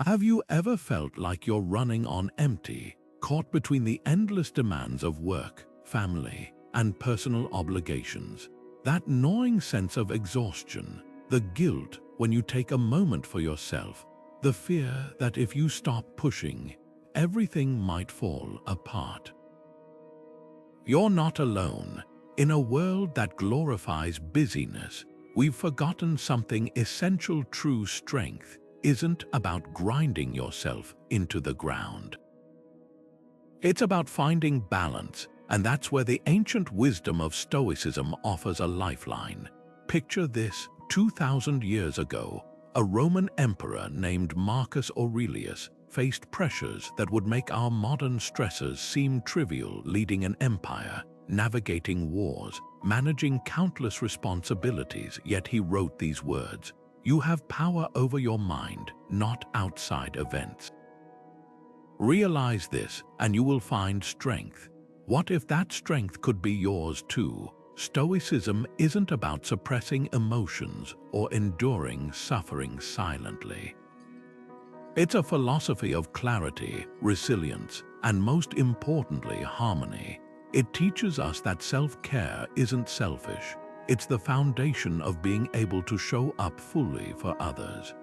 Have you ever felt like you're running on empty, caught between the endless demands of work, family, and personal obligations? That gnawing sense of exhaustion, the guilt when you take a moment for yourself, the fear that if you stop pushing, everything might fall apart. You're not alone. In a world that glorifies busyness, we've forgotten something essential. True strength isn't about grinding yourself into the ground. It's about finding balance, and that's where the ancient wisdom of Stoicism offers a lifeline. Picture this: 2,000 years ago, a Roman emperor named Marcus Aurelius faced pressures that would make our modern stressors seem trivial, leading an empire, navigating wars, managing countless responsibilities. Yet he wrote these words: "You have power over your mind, not outside events." Realize this, and you will find strength. What if that strength could be yours too? Stoicism isn't about suppressing emotions or enduring suffering silently. It's a philosophy of clarity, resilience, and most importantly, harmony. It teaches us that self-care isn't selfish. It's the foundation of being able to show up fully for others.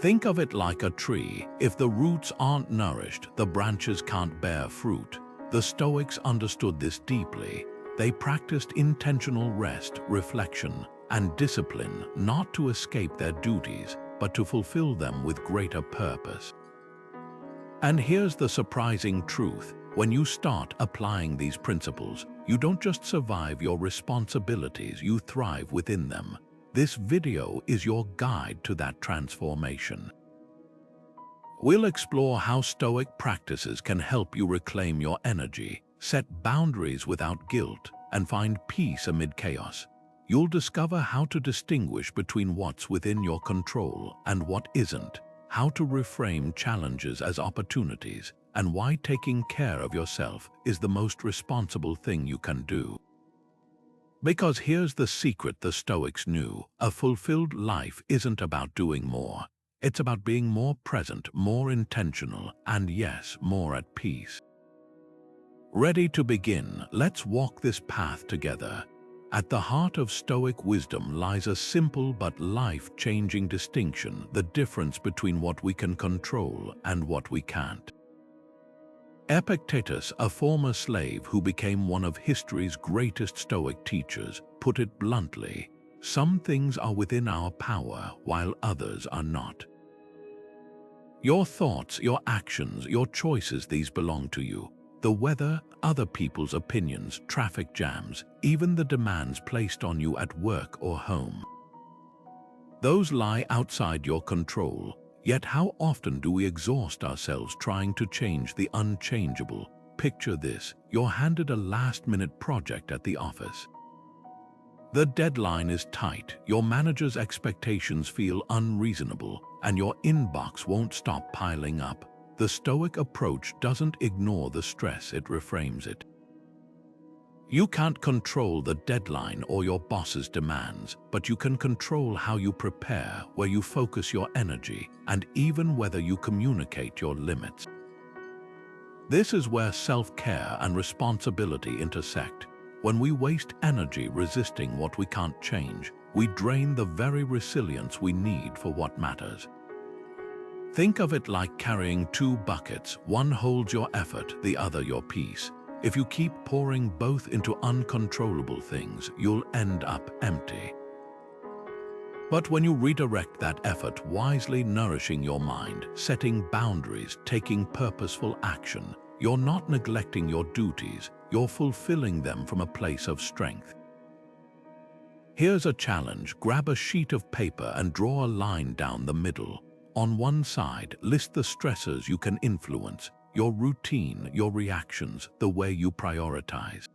Think of it like a tree. If the roots aren't nourished, the branches can't bear fruit. The Stoics understood this deeply. They practiced intentional rest, reflection, and discipline, not to escape their duties, but to fulfill them with greater purpose. And here's the surprising truth: when you start applying these principles, you don't just survive your responsibilities, you thrive within them. This video is your guide to that transformation. We'll explore how Stoic practices can help you reclaim your energy, set boundaries without guilt, and find peace amid chaos. You'll discover how to distinguish between what's within your control and what isn't, how to reframe challenges as opportunities, and why taking care of yourself is the most responsible thing you can do. Because here's the secret the Stoics knew: a fulfilled life isn't about doing more. It's about being more present, more intentional, and yes, more at peace. Ready to begin? Let's walk this path together. At the heart of Stoic wisdom lies a simple but life-changing distinction: the difference between what we can control and what we can't. Epictetus, a former slave who became one of history's greatest Stoic teachers, put it bluntly: some things are within our power while others are not. Your thoughts, your actions, your choices, these belong to you. The weather, other people's opinions, traffic jams, even the demands placed on you at work or home. Those lie outside your control. Yet how often do we exhaust ourselves trying to change the unchangeable? Picture this: you're handed a last-minute project at the office. The deadline is tight, your manager's expectations feel unreasonable, and your inbox won't stop piling up. The Stoic approach doesn't ignore the stress, it reframes it. You can't control the deadline or your boss's demands, but you can control how you prepare, where you focus your energy, and even whether you communicate your limits. This is where self-care and responsibility intersect. When we waste energy resisting what we can't change, we drain the very resilience we need for what matters. Think of it like carrying two buckets. One holds your effort, the other your peace. If you keep pouring both into uncontrollable things, you'll end up empty. But when you redirect that effort wisely, nourishing your mind, setting boundaries, taking purposeful action, you're not neglecting your duties, you're fulfilling them from a place of strength. Here's a challenge: grab a sheet of paper and draw a line down the middle. On one side, list the stressors you can influence: your routine, your reactions, the way you prioritize.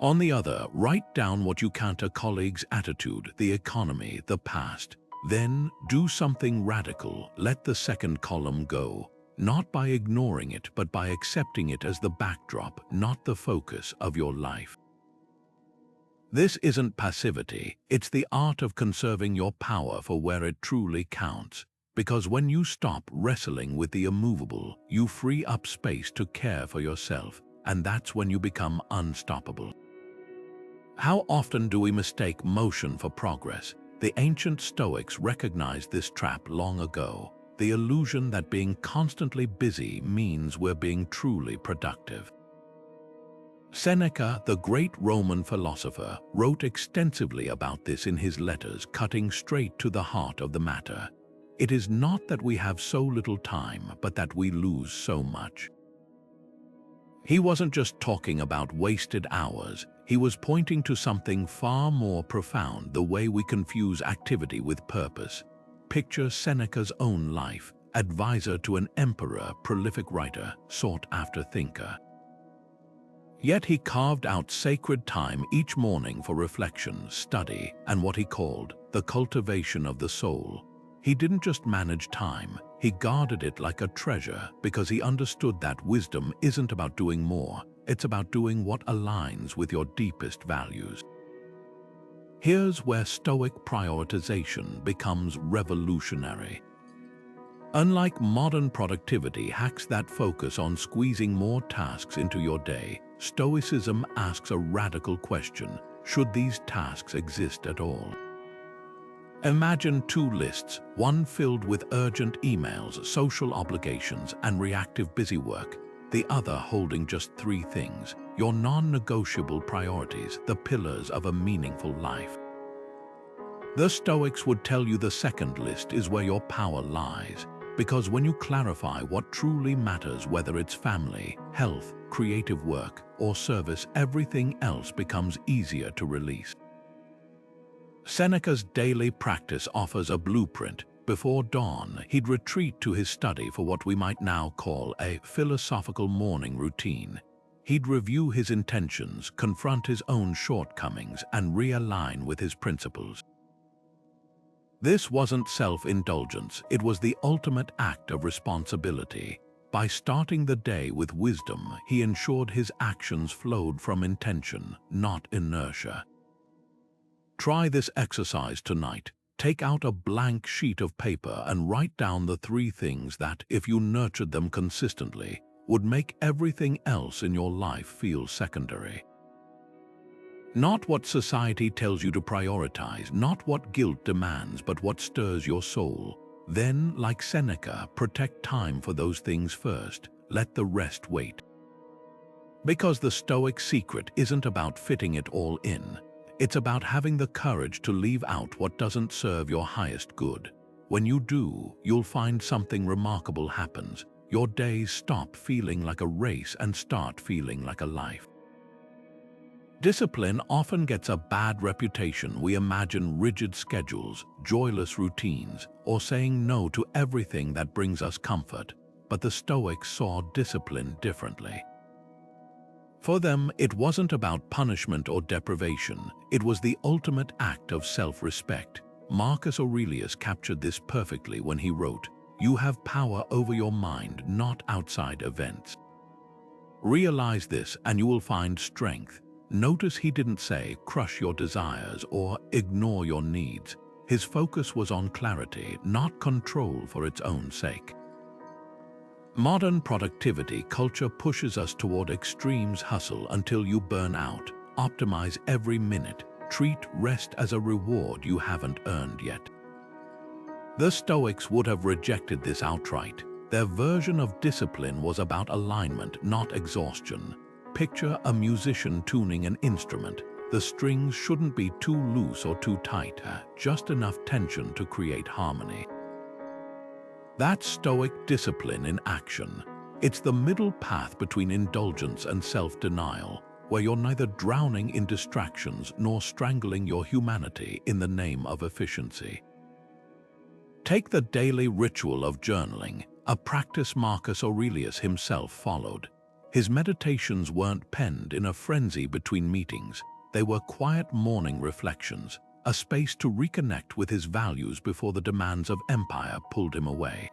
On the other, write down what you can't: a colleague's attitude, the economy, the past. Then, do something radical. Let the second column go, not by ignoring it, but by accepting it as the backdrop, not the focus of your life. This isn't passivity, it's the art of conserving your power for where it truly counts. because when you stop wrestling with the immovable, you free up space to care for yourself, and that's when you become unstoppable. How often do we mistake motion for progress? The ancient Stoics recognized this trap long ago, the illusion that being constantly busy means we're being truly productive. Seneca, the great Roman philosopher, wrote extensively about this in his letters, cutting straight to the heart of the matter. It is not that we have so little time, but that we lose so much. He wasn't just talking about wasted hours, he was pointing to something far more profound: the way we confuse activity with purpose. Picture Seneca's own life, advisor to an emperor, prolific writer, sought-after thinker. Yet he carved out sacred time each morning for reflection, study, and what he called the cultivation of the soul. He didn't just manage time, he guarded it like a treasure, because he understood that wisdom isn't about doing more, it's about doing what aligns with your deepest values. Here's where Stoic prioritization becomes revolutionary. Unlike modern productivity hacks that focus on squeezing more tasks into your day, Stoicism asks a radical question: should these tasks exist at all? Imagine two lists, one filled with urgent emails, social obligations, and reactive busy work, the other holding just three things: your non-negotiable priorities, the pillars of a meaningful life. The Stoics would tell you the second list is where your power lies, because when you clarify what truly matters, whether it's family, health, creative work, or service, everything else becomes easier to release. Seneca's daily practice offers a blueprint. Before dawn, he'd retreat to his study for what we might now call a philosophical morning routine. He'd review his intentions, confront his own shortcomings, and realign with his principles. This wasn't self-indulgence, it was the ultimate act of responsibility. By starting the day with wisdom, he ensured his actions flowed from intention, not inertia. Try this exercise tonight. Take out a blank sheet of paper and write down the three things that, if you nurtured them consistently, would make everything else in your life feel secondary. Not what society tells you to prioritize, not what guilt demands, but what stirs your soul. Then, like Seneca, protect time for those things first. Let the rest wait. Because the Stoic secret isn't about fitting it all in. It's about having the courage to leave out what doesn't serve your highest good. When you do, you'll find something remarkable happens. Your days stop feeling like a race and start feeling like a life. Discipline often gets a bad reputation. We imagine rigid schedules, joyless routines, or saying no to everything that brings us comfort. But the Stoics saw discipline differently. For them, it wasn't about punishment or deprivation. It was the ultimate act of self-respect. Marcus Aurelius captured this perfectly when he wrote, "You have power over your mind, not outside events." Realize this and you will find strength. Notice he didn't say, crush your desires or ignore your needs. His focus was on clarity, not control for its own sake. Modern productivity culture pushes us toward extremes: hustle until you burn out, optimize every minute, treat rest as a reward you haven't earned yet. The Stoics would have rejected this outright. Their version of discipline was about alignment, not exhaustion. Picture a musician tuning an instrument. The strings shouldn't be too loose or too tight, just enough tension to create harmony. That's Stoic discipline in action. It's the middle path between indulgence and self-denial, where you're neither drowning in distractions nor strangling your humanity in the name of efficiency. Take the daily ritual of journaling, a practice Marcus Aurelius himself followed. His meditations weren't penned in a frenzy between meetings. They were quiet morning reflections, a space to reconnect with his values before the demands of empire pulled him away.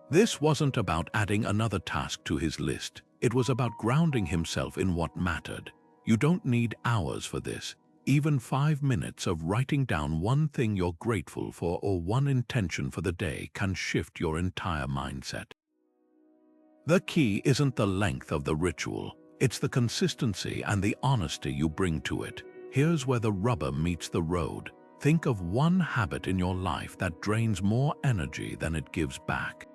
This wasn't about adding another task to his list. It was about grounding himself in what mattered. You don't need hours for this. Even 5 minutes of writing down one thing you're grateful for or one intention for the day can shift your entire mindset. The key isn't the length of the ritual, it's the consistency and the honesty you bring to it. Here's where the rubber meets the road. Think of one habit in your life that drains more energy than it gives back.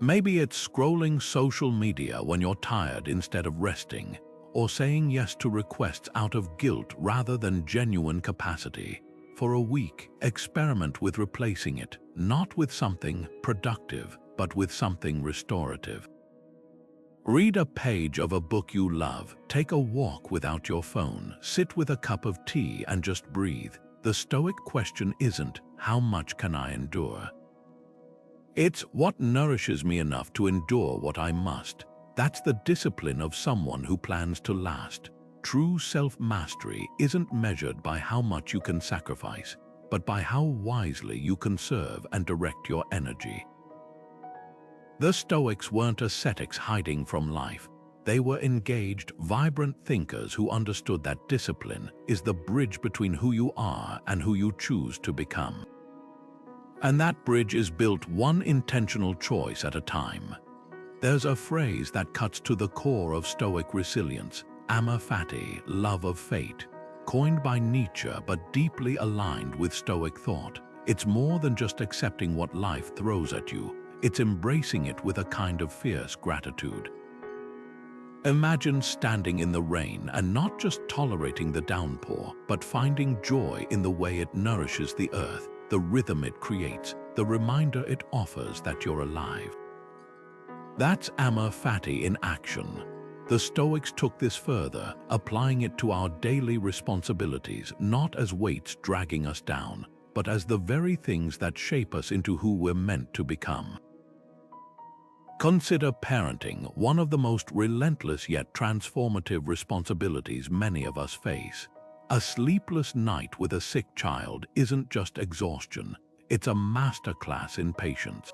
Maybe it's scrolling social media when you're tired instead of resting, or saying yes to requests out of guilt rather than genuine capacity. For a week, experiment with replacing it, not with something productive, but with something restorative. Read a page of a book you love, take a walk without your phone, sit with a cup of tea and just breathe. The Stoic question isn't, how much can I endure? It's, what nourishes me enough to endure what I must? That's the discipline of someone who plans to last. True self-mastery isn't measured by how much you can sacrifice, but by how wisely you conserve and direct your energy. The Stoics weren't ascetics hiding from life. They were engaged, vibrant thinkers who understood that discipline is the bridge between who you are and who you choose to become. And that bridge is built one intentional choice at a time. There's a phrase that cuts to the core of Stoic resilience, Amor Fati, love of fate, coined by Nietzsche but deeply aligned with Stoic thought. It's more than just accepting what life throws at you. It's embracing it with a kind of fierce gratitude. Imagine standing in the rain and not just tolerating the downpour, but finding joy in the way it nourishes the earth, the rhythm it creates, the reminder it offers that you're alive. That's Amor Fati in action. The Stoics took this further, applying it to our daily responsibilities, not as weights dragging us down, but as the very things that shape us into who we're meant to become. Consider parenting, one of the most relentless yet transformative responsibilities many of us face. A sleepless night with a sick child isn't just exhaustion, it's a masterclass in patience.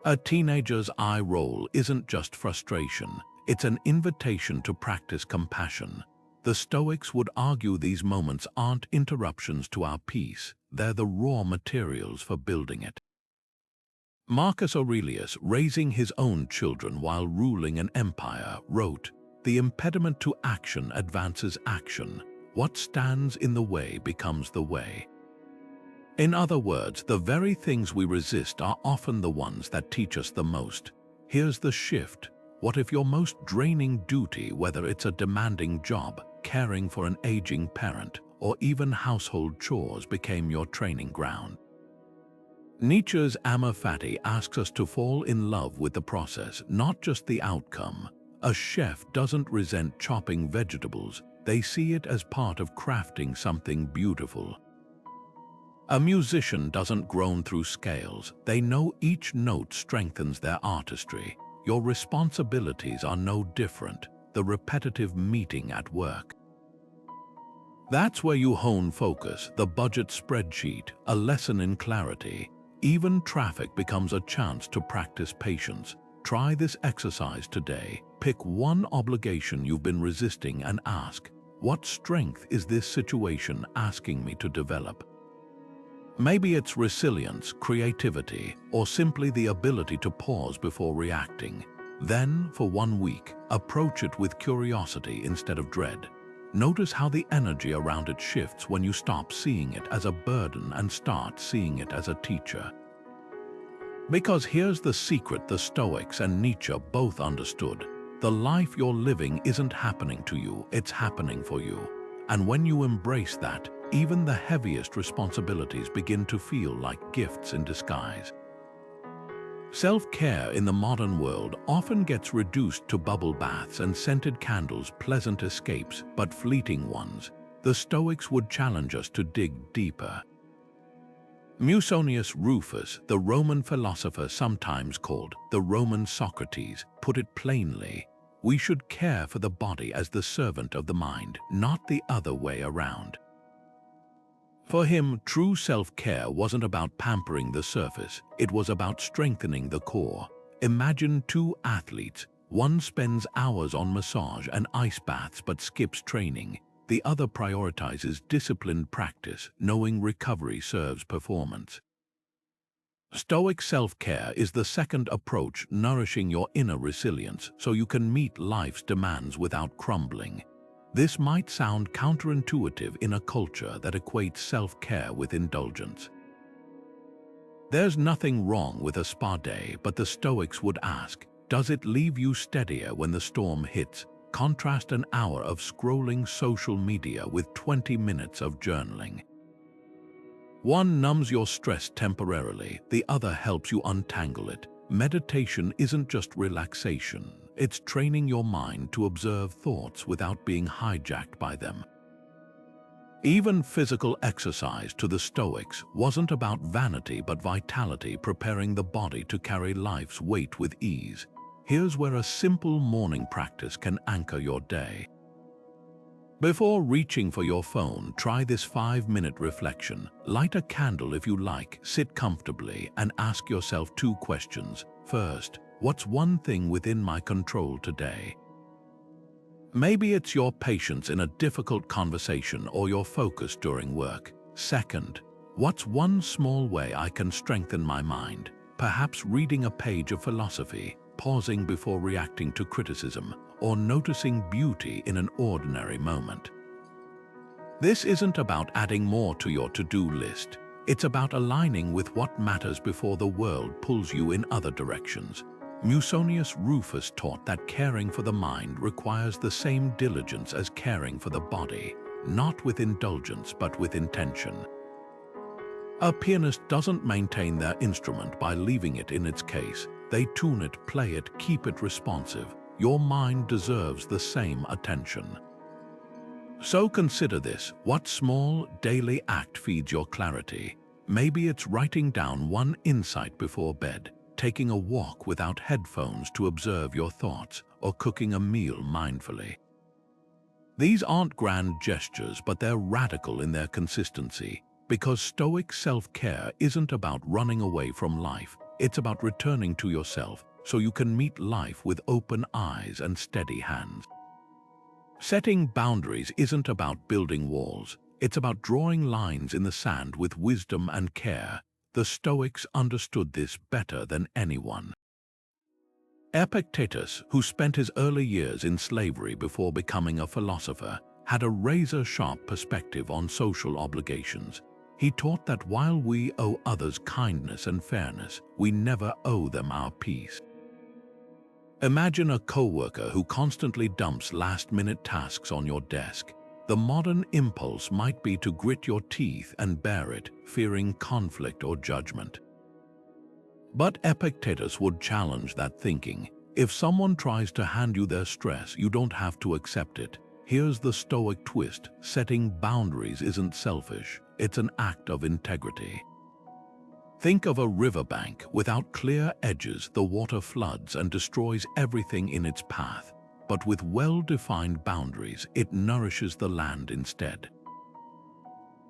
A teenager's eye roll isn't just frustration, it's an invitation to practice compassion. The Stoics would argue these moments aren't interruptions to our peace, they're the raw materials for building it. Marcus Aurelius, raising his own children while ruling an empire, wrote, "The impediment to action advances action. What stands in the way becomes the way." In other words, the very things we resist are often the ones that teach us the most. Here's the shift. What if your most draining duty, whether it's a demanding job, caring for an aging parent, or even household chores, became your training ground? Nietzsche's Amor Fati asks us to fall in love with the process, not just the outcome. A chef doesn't resent chopping vegetables, they see it as part of crafting something beautiful. A musician doesn't groan through scales, they know each note strengthens their artistry. Your responsibilities are no different, the repetitive meeting at work. That's where you hone focus, the budget spreadsheet, a lesson in clarity. Even traffic becomes a chance to practice patience. Try this exercise today. Pick one obligation you've been resisting and ask, what strength is this situation asking me to develop? Maybe it's resilience, creativity, or simply the ability to pause before reacting. Then, for 1 week, approach it with curiosity instead of dread. Notice how the energy around it shifts when you stop seeing it as a burden and start seeing it as a teacher. Because here's the secret the Stoics and Nietzsche both understood. The life you're living isn't happening to you, it's happening for you. And when you embrace that, even the heaviest responsibilities begin to feel like gifts in disguise. Self-care in the modern world often gets reduced to bubble baths and scented candles, pleasant escapes, but fleeting ones. The Stoics would challenge us to dig deeper. Musonius Rufus, the Roman philosopher sometimes called the Roman Socrates, put it plainly, we should care for the body as the servant of the mind, not the other way around. For him, true self-care wasn't about pampering the surface, it was about strengthening the core. Imagine 2 athletes, one spends hours on massage and ice baths but skips training. The other prioritizes disciplined practice, knowing recovery serves performance. Stoic self-care is the second approach, nourishing your inner resilience so you can meet life's demands without crumbling. This might sound counterintuitive in a culture that equates self-care with indulgence. There's nothing wrong with a spa day, but the Stoics would ask, does it leave you steadier when the storm hits? Contrast an hour of scrolling social media with 20 minutes of journaling. One numbs your stress temporarily, the other helps you untangle it. Meditation isn't just relaxation, it's training your mind to observe thoughts without being hijacked by them. Even physical exercise to the Stoics wasn't about vanity but vitality, preparing the body to carry life's weight with ease. Here's where a simple morning practice can anchor your day. Before reaching for your phone, try this 5-minute reflection. Light a candle if you like, sit comfortably, and ask yourself 2 questions. First, what's one thing within my control today? Maybe it's your patience in a difficult conversation or your focus during work. Second, what's one small way I can strengthen my mind? Perhaps reading a page of philosophy, pausing before reacting to criticism, or noticing beauty in an ordinary moment. This isn't about adding more to your to-do list. It's about aligning with what matters before the world pulls you in other directions. Musonius Rufus taught that caring for the mind requires the same diligence as caring for the body, not with indulgence but with intention. A pianist doesn't maintain their instrument by leaving it in its case. They tune it, play it, keep it responsive. Your mind deserves the same attention. So consider this: what small, daily act feeds your clarity? Maybe it's writing down one insight before bed, taking a walk without headphones to observe your thoughts, or cooking a meal mindfully. These aren't grand gestures, but they're radical in their consistency, because Stoic self-care isn't about running away from life. It's about returning to yourself so you can meet life with open eyes and steady hands. Setting boundaries isn't about building walls. It's about drawing lines in the sand with wisdom and care. The Stoics understood this better than anyone. Epictetus, who spent his early years in slavery before becoming a philosopher, had a razor-sharp perspective on social obligations. He taught that while we owe others kindness and fairness, we never owe them our peace. Imagine a coworker who constantly dumps last-minute tasks on your desk. The modern impulse might be to grit your teeth and bear it, fearing conflict or judgment. But Epictetus would challenge that thinking. If someone tries to hand you their stress, you don't have to accept it. Here's the Stoic twist: setting boundaries isn't selfish, it's an act of integrity. Think of a riverbank. Without clear edges, the water floods and destroys everything in its path. But with well-defined boundaries, it nourishes the land instead.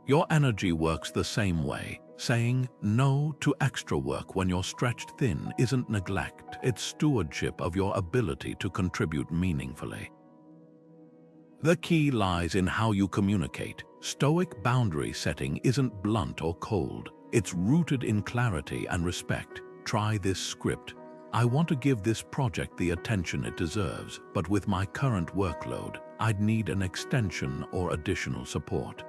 Your energy works the same way. Saying no to extra work when you're stretched thin isn't neglect, it's stewardship of your ability to contribute meaningfully. The key lies in how you communicate. Stoic boundary setting isn't blunt or cold. It's rooted in clarity and respect. Try this script. I want to give this project the attention it deserves, but with my current workload, I'd need an extension or additional support.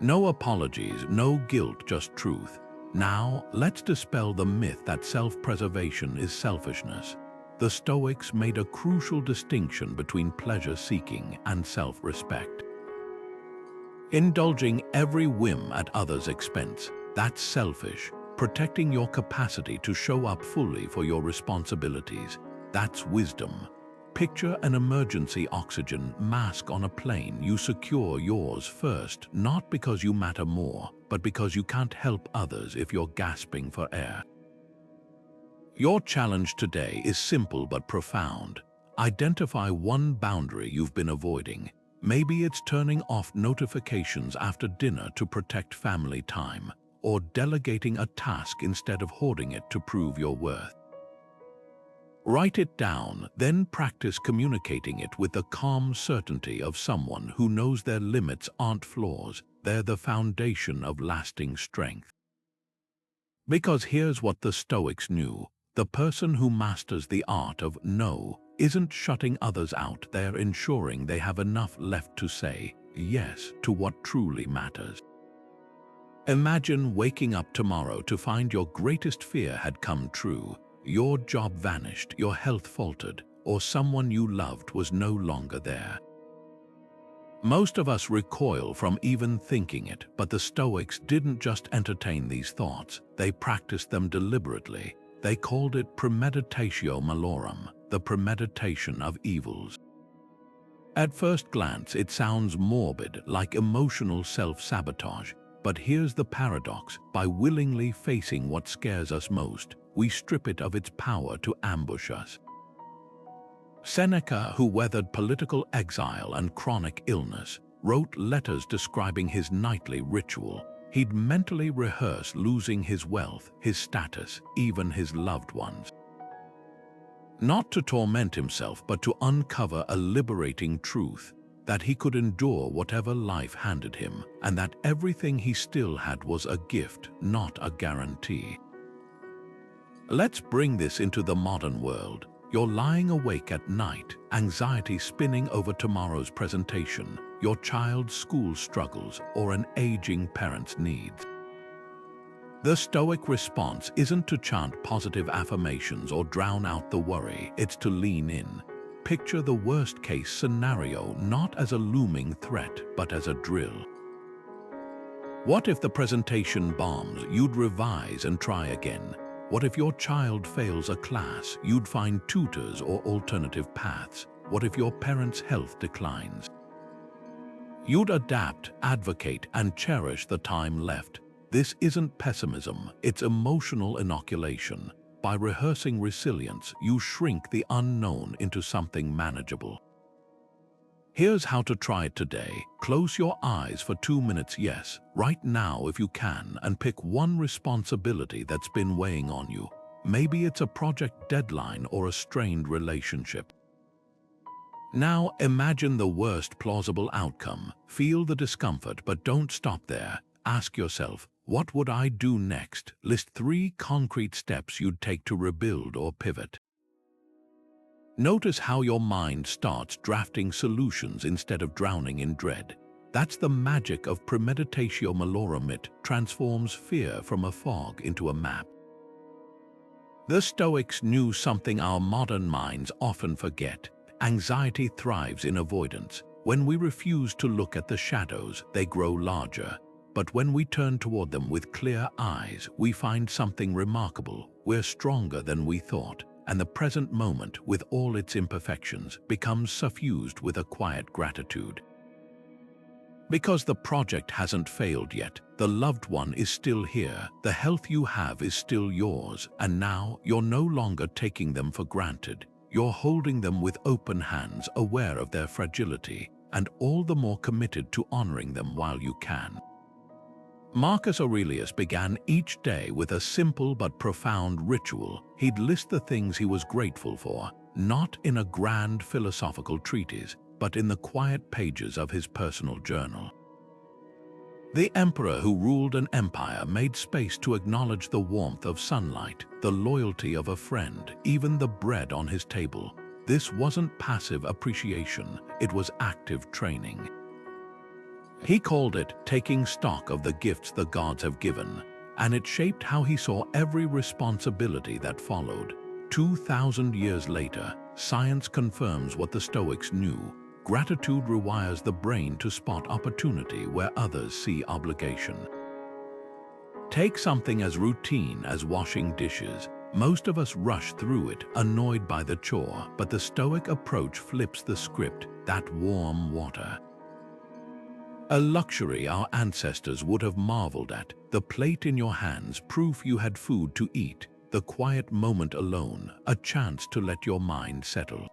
No apologies, no guilt, just truth. Now, let's dispel the myth that self-preservation is selfishness. The Stoics made a crucial distinction between pleasure-seeking and self-respect. Indulging every whim at others' expense, that's selfish. Protecting your capacity to show up fully for your responsibilities, that's wisdom. Picture an emergency oxygen mask on a plane. You secure yours first, not because you matter more, but because you can't help others if you're gasping for air. Your challenge today is simple but profound. Identify one boundary you've been avoiding. Maybe it's turning off notifications after dinner to protect family time, or delegating a task instead of hoarding it to prove your worth. Write it down, then practice communicating it with the calm certainty of someone who knows their limits aren't flaws, they're the foundation of lasting strength. Because here's what the Stoics knew: the person who masters the art of no isn't shutting others out, they're ensuring they have enough left to say yes to what truly matters. Imagine waking up tomorrow to find your greatest fear had come true. Your job vanished, your health faltered, or someone you loved was no longer there. Most of us recoil from even thinking it, but the Stoics didn't just entertain these thoughts, they practiced them deliberately. They called it Premeditatio Malorum, the premeditation of evils. At first glance, it sounds morbid, like emotional self-sabotage. But here's the paradox: by willingly facing what scares us most, we strip it of its power to ambush us. Seneca, who weathered political exile and chronic illness, wrote letters describing his nightly ritual. He'd mentally rehearse losing his wealth, his status, even his loved ones. Not to torment himself, but to uncover a liberating truth: that he could endure whatever life handed him, and that everything he still had was a gift, not a guarantee. Let's bring this into the modern world. You're lying awake at night, anxiety spinning over tomorrow's presentation, your child's school struggles, or an aging parent's needs. The Stoic response isn't to chant positive affirmations or drown out the worry, it's to lean in. Picture the worst-case scenario not as a looming threat, but as a drill. What if the presentation bombs? You'd revise and try again. What if your child fails a class? You'd find tutors or alternative paths. What if your parent's health declines? You'd adapt, advocate, and cherish the time left. This isn't pessimism, it's emotional inoculation. By rehearsing resilience, you shrink the unknown into something manageable. Here's how to try it today. Close your eyes for 2 minutes, yes, right now if you can, and pick one responsibility that's been weighing on you. Maybe it's a project deadline or a strained relationship. Now imagine the worst plausible outcome. Feel the discomfort, but don't stop there. Ask yourself, what would I do next? List 3 concrete steps you'd take to rebuild or pivot. Notice how your mind starts drafting solutions instead of drowning in dread. That's the magic of Premeditatio Malorum. It transforms fear from a fog into a map. The Stoics knew something our modern minds often forget. Anxiety thrives in avoidance. When we refuse to look at the shadows, they grow larger. But when we turn toward them with clear eyes, we find something remarkable. We're stronger than we thought, and the present moment, with all its imperfections, becomes suffused with a quiet gratitude. Because the project hasn't failed yet, the loved one is still here, the health you have is still yours, and now you're no longer taking them for granted. You're holding them with open hands, aware of their fragility, and all the more committed to honoring them while you can. Marcus Aurelius began each day with a simple but profound ritual. He'd list the things he was grateful for, not in a grand philosophical treatise, but in the quiet pages of his personal journal. The emperor who ruled an empire made space to acknowledge the warmth of sunlight, the loyalty of a friend, even the bread on his table. This wasn't passive appreciation, it was active training. He called it taking stock of the gifts the gods have given, and it shaped how he saw every responsibility that followed. 2,000 years later, science confirms what the Stoics knew. Gratitude rewires the brain to spot opportunity where others see obligation. Take something as routine as washing dishes. Most of us rush through it, annoyed by the chore, but the Stoic approach flips the script: that warm water. A luxury our ancestors would have marveled at, the plate in your hands, proof you had food to eat, the quiet moment alone, a chance to let your mind settle.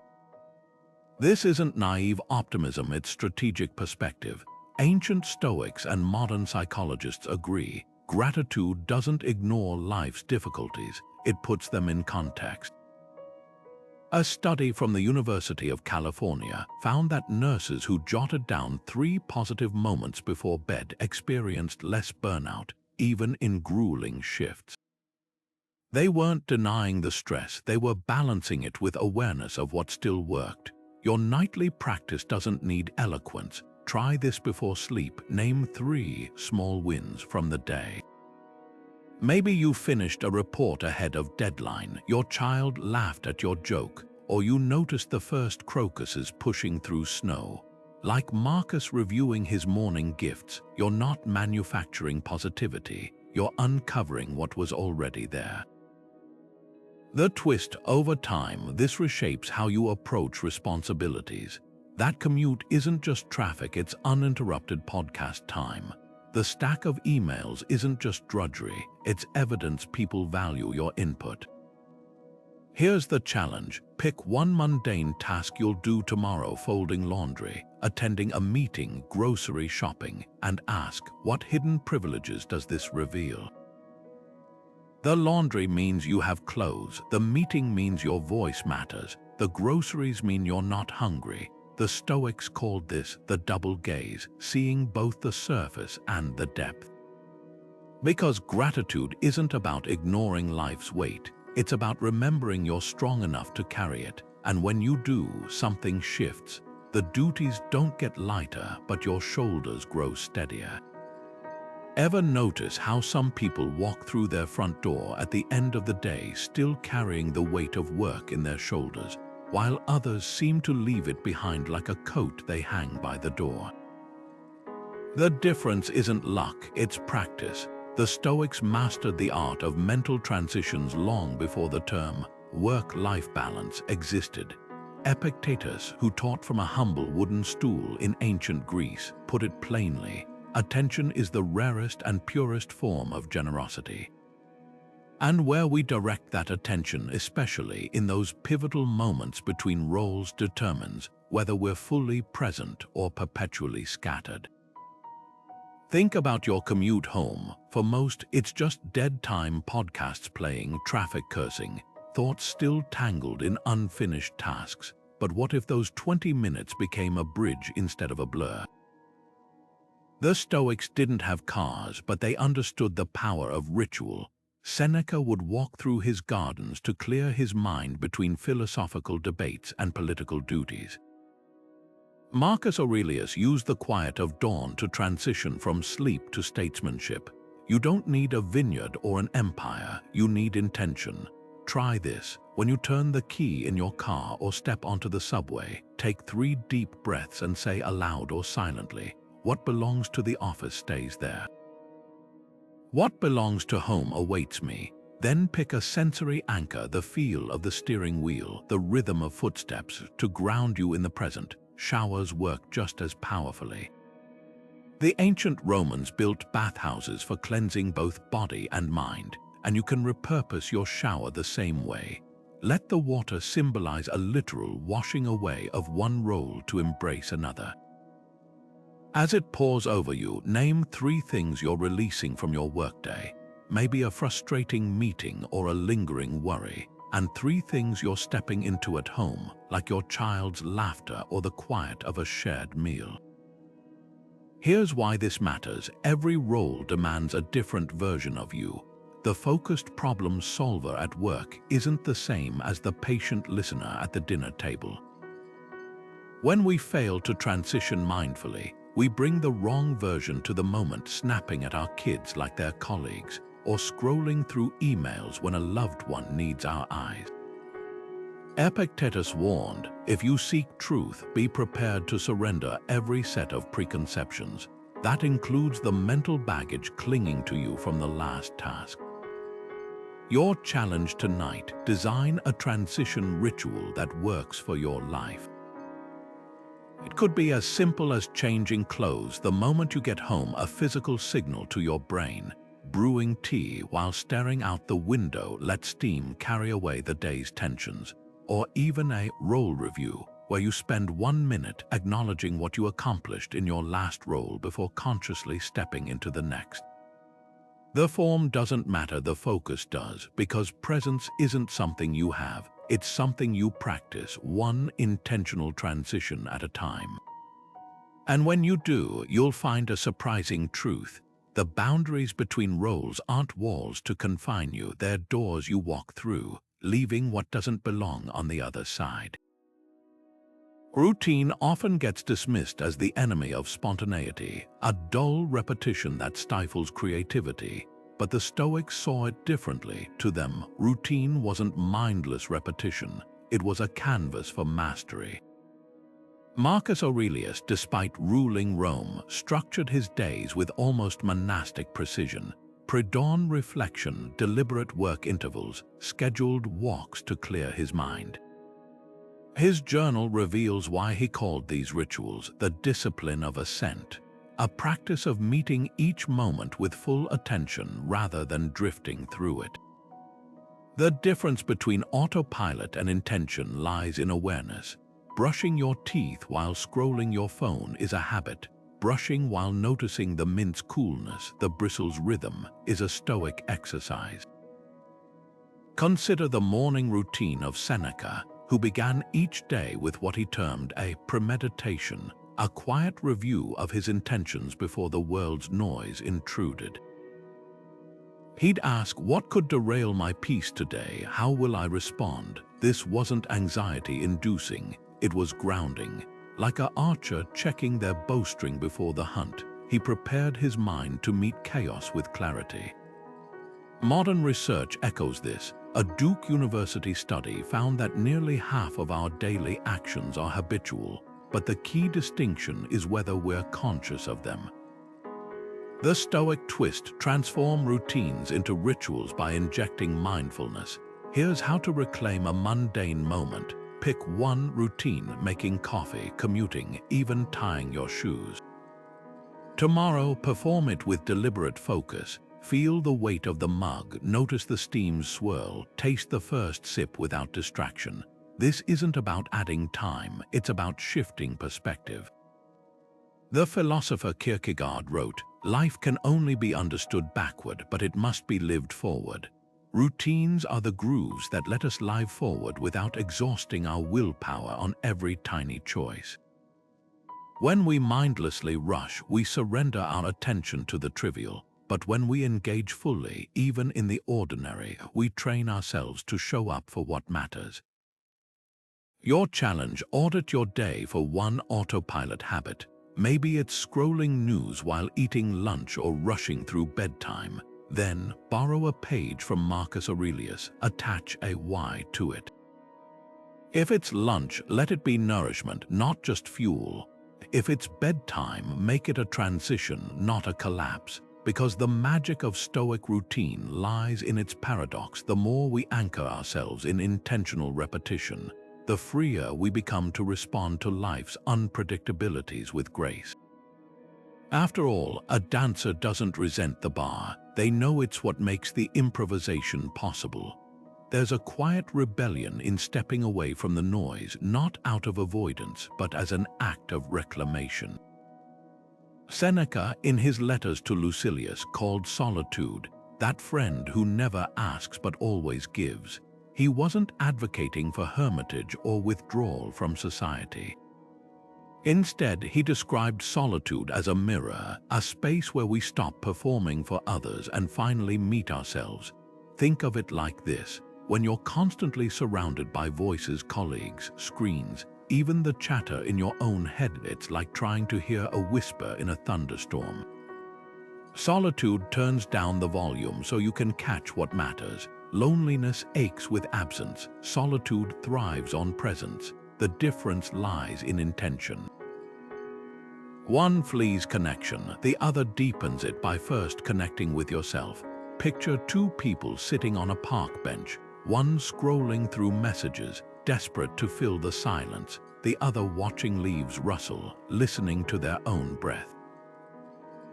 This isn't naive optimism, it's strategic perspective. Ancient Stoics and modern psychologists agree. Gratitude doesn't ignore life's difficulties, it puts them in context. A study from the University of California found that nurses who jotted down 3 positive moments before bed experienced less burnout, even in grueling shifts. They weren't denying the stress, they were balancing it with awareness of what still worked. Your nightly practice doesn't need eloquence. Try this before sleep. Name 3 small wins from the day. Maybe you finished a report ahead of deadline, your child laughed at your joke, or you noticed the first crocuses pushing through snow. Like Marcus reviewing his morning gifts, you're not manufacturing positivity, you're uncovering what was already there. The twist: over time, this reshapes how you approach responsibilities. That commute isn't just traffic, it's uninterrupted podcast time. The stack of emails isn't just drudgery, it's evidence people value your input. Here's the challenge: pick one mundane task you'll do tomorrow: folding laundry, attending a meeting, grocery shopping, and ask, what hidden privileges does this reveal? The laundry means you have clothes, the meeting means your voice matters, the groceries mean you're not hungry. The Stoics called this the double gaze, seeing both the surface and the depth. Because gratitude isn't about ignoring life's weight, it's about remembering you're strong enough to carry it, and when you do, something shifts. The duties don't get lighter, but your shoulders grow steadier. Ever notice how some people walk through their front door at the end of the day still carrying the weight of work in their shoulders, while others seem to leave it behind like a coat they hang by the door? The difference isn't luck, it's practice. The Stoics mastered the art of mental transitions long before the term work-life balance existed. Epictetus, who taught from a humble wooden stool in ancient Greece, put it plainly: attention is the rarest and purest form of generosity. And where we direct that attention, especially in those pivotal moments between roles, determines whether we're fully present or perpetually scattered. Think about your commute home. For most, it's just dead time, podcasts playing, traffic cursing, thoughts still tangled in unfinished tasks. But what if those 20 minutes became a bridge instead of a blur? The Stoics didn't have cars, but they understood the power of ritual. Seneca would walk through his gardens to clear his mind between philosophical debates and political duties. Marcus Aurelius used the quiet of dawn to transition from sleep to statesmanship. You don't need a vineyard or an empire, you need intention. Try this: when you turn the key in your car or step onto the subway, take 3 deep breaths and say aloud or silently, what belongs to the office stays there. What belongs to home awaits me. Then pick a sensory anchor: the feel of the steering wheel, the rhythm of footsteps, to ground you in the present. Showers work just as powerfully. The ancient Romans built bathhouses for cleansing both body and mind, and you can repurpose your shower the same way. Let the water symbolize a literal washing away of one role to embrace another. As it pours over you, name 3 things you're releasing from your workday. Maybe a frustrating meeting or a lingering worry. And 3 things you're stepping into at home, like your child's laughter or the quiet of a shared meal. Here's why this matters: every role demands a different version of you. The focused problem solver at work isn't the same as the patient listener at the dinner table. When we fail to transition mindfully, we bring the wrong version to the moment, snapping at our kids like their colleagues, or scrolling through emails when a loved one needs our eyes. Epictetus warned, if you seek truth, be prepared to surrender every set of preconceptions. That includes the mental baggage clinging to you from the last task. Your challenge tonight: design a transition ritual that works for your life. It could be as simple as changing clothes the moment you get home, a physical signal to your brain. Brewing tea while staring out the window, let steam carry away the day's tensions. Or even a role review, where you spend 1 minute acknowledging what you accomplished in your last role before consciously stepping into the next. The form doesn't matter, the focus does, because presence isn't something you have, It's something you practice, one intentional transition at a time. And when you do, you'll find a surprising truth. The boundaries between roles aren't walls to confine you, they're doors you walk through, leaving what doesn't belong on the other side. Routine often gets dismissed as the enemy of spontaneity, a dull repetition that stifles creativity. But the Stoics saw it differently. To them, routine wasn't mindless repetition, it was a canvas for mastery. Marcus Aurelius, despite ruling Rome, structured his days with almost monastic precision. Pre-dawn reflection, deliberate work intervals, scheduled walks to clear his mind. His journal reveals why he called these rituals the discipline of ascent, a practice of meeting each moment with full attention rather than drifting through it. The difference between autopilot and intention lies in awareness. Brushing your teeth while scrolling your phone is a habit. Brushing while noticing the mint's coolness, the bristle's rhythm, is a Stoic exercise. Consider the morning routine of Seneca, who began each day with what he termed a premeditation, a quiet review of his intentions before the world's noise intruded. He'd ask, what could derail my peace today? How will I respond? This wasn't anxiety-inducing, it was grounding. Like an archer checking their bowstring before the hunt, he prepared his mind to meet chaos with clarity. Modern research echoes this. A Duke University study found that nearly half of our daily actions are habitual, but the key distinction is whether we're conscious of them. The Stoic twist transforms routines into rituals by injecting mindfulness. Here's how to reclaim a mundane moment. Pick one routine: making coffee, commuting, even tying your shoes. Tomorrow, perform it with deliberate focus. Feel the weight of the mug, notice the steam swirl, taste the first sip without distraction. This isn't about adding time, it's about shifting perspective. The philosopher Kierkegaard wrote, "Life can only be understood backward, but it must be lived forward." Routines are the grooves that let us live forward without exhausting our willpower on every tiny choice. When we mindlessly rush, we surrender our attention to the trivial. But when we engage fully, even in the ordinary, we train ourselves to show up for what matters. Your challenge: audit your day for one autopilot habit. Maybe it's scrolling news while eating lunch or rushing through bedtime. Then, borrow a page from Marcus Aurelius, attach a why to it. If it's lunch, let it be nourishment, not just fuel. If it's bedtime, make it a transition, not a collapse. Because the magic of Stoic routine lies in its paradox. The more we anchor ourselves in intentional repetition, the freer we become to respond to life's unpredictabilities with grace. After all, a dancer doesn't resent the bar. They know it's what makes the improvisation possible. There's a quiet rebellion in stepping away from the noise, not out of avoidance, but as an act of reclamation. Seneca, in his letters to Lucilius, called solitude that friend who never asks but always gives. He wasn't advocating for hermitage or withdrawal from society. Instead, he described solitude as a mirror, a space where we stop performing for others and finally meet ourselves. Think of it like this: when you're constantly surrounded by voices, colleagues, screens, even the chatter in your own head, it's like trying to hear a whisper in a thunderstorm. Solitude turns down the volume so you can catch what matters. Loneliness aches with absence. Solitude thrives on presence. The difference lies in intention. One flees connection, the other deepens it by first connecting with yourself. Picture two people sitting on a park bench, one scrolling through messages, desperate to fill the silence, the other watching leaves rustle, listening to their own breath.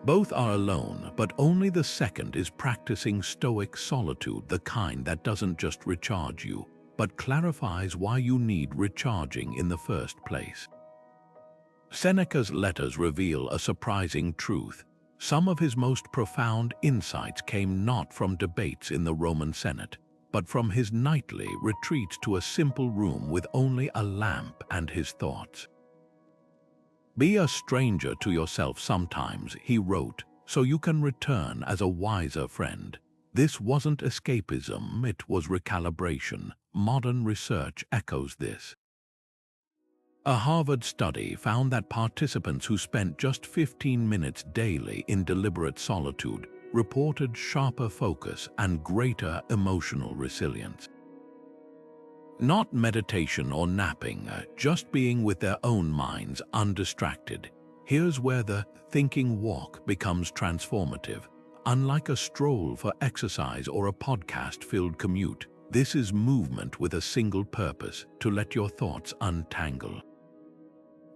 Both are alone, but only the second is practicing Stoic solitude, the kind that doesn't just recharge you, but clarifies why you need recharging in the first place. Seneca's letters reveal a surprising truth. Some of his most profound insights came not from debates in the Roman Senate, but from his nightly retreats to a simple room with only a lamp and his thoughts. "Be a stranger to yourself sometimes," he wrote, "so you can return as a wiser friend." This wasn't escapism, it was recalibration. Modern research echoes this. A Harvard study found that participants who spent just 15 minutes daily in deliberate solitude reported sharper focus and greater emotional resilience. Not meditation or napping, just being with their own minds undistracted. Here's where the thinking walk becomes transformative. Unlike a stroll for exercise or a podcast-filled commute, this is movement with a single purpose: to let your thoughts untangle.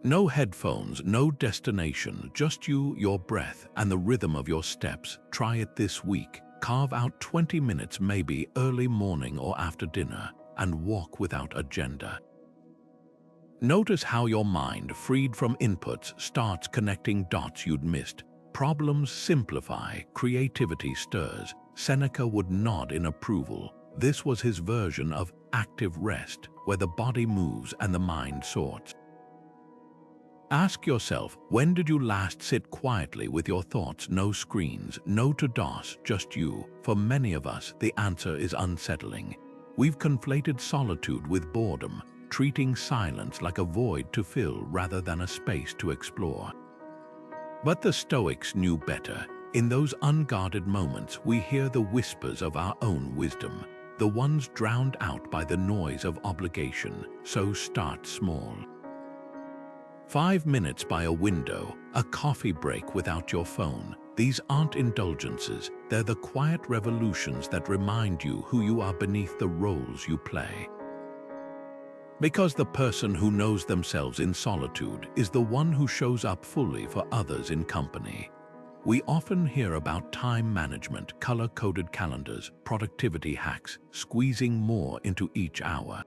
No headphones, no destination, just you, your breath, and the rhythm of your steps. Try it this week. Carve out 20 minutes, maybe early morning or after dinner, and walk without agenda. Notice how your mind, freed from inputs, starts connecting dots you'd missed. Problems simplify, creativity stirs. Seneca would nod in approval. This was his version of active rest, where the body moves and the mind sorts. Ask yourself, when did you last sit quietly with your thoughts? No screens, no to-dos, just you. For many of us, the answer is unsettling. We've conflated solitude with boredom, treating silence like a void to fill rather than a space to explore. But the Stoics knew better. In those unguarded moments, we hear the whispers of our own wisdom, the ones drowned out by the noise of obligation. So start small. 5 minutes by a window, a coffee break without your phone. These aren't indulgences, they're the quiet revolutions that remind you who you are beneath the roles you play. Because the person who knows themselves in solitude is the one who shows up fully for others in company. We often hear about time management, color-coded calendars, productivity hacks, squeezing more into each hour.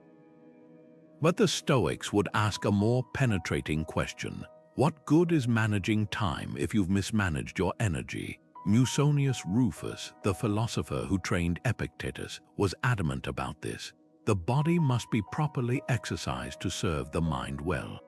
But the Stoics would ask a more penetrating question. What good is managing time if you've mismanaged your energy? Musonius Rufus, the philosopher who trained Epictetus, was adamant about this. The body must be properly exercised to serve the mind well.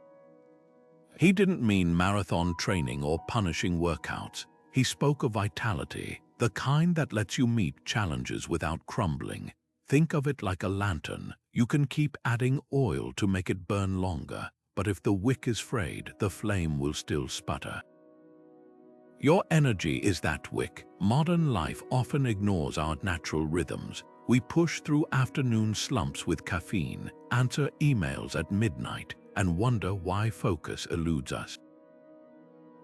He didn't mean marathon training or punishing workouts. He spoke of vitality, the kind that lets you meet challenges without crumbling. Think of it like a lantern. You can keep adding oil to make it burn longer, but if the wick is frayed, the flame will still sputter. Your energy is that wick. Modern life often ignores our natural rhythms. We push through afternoon slumps with caffeine, answer emails at midnight, and wonder why focus eludes us.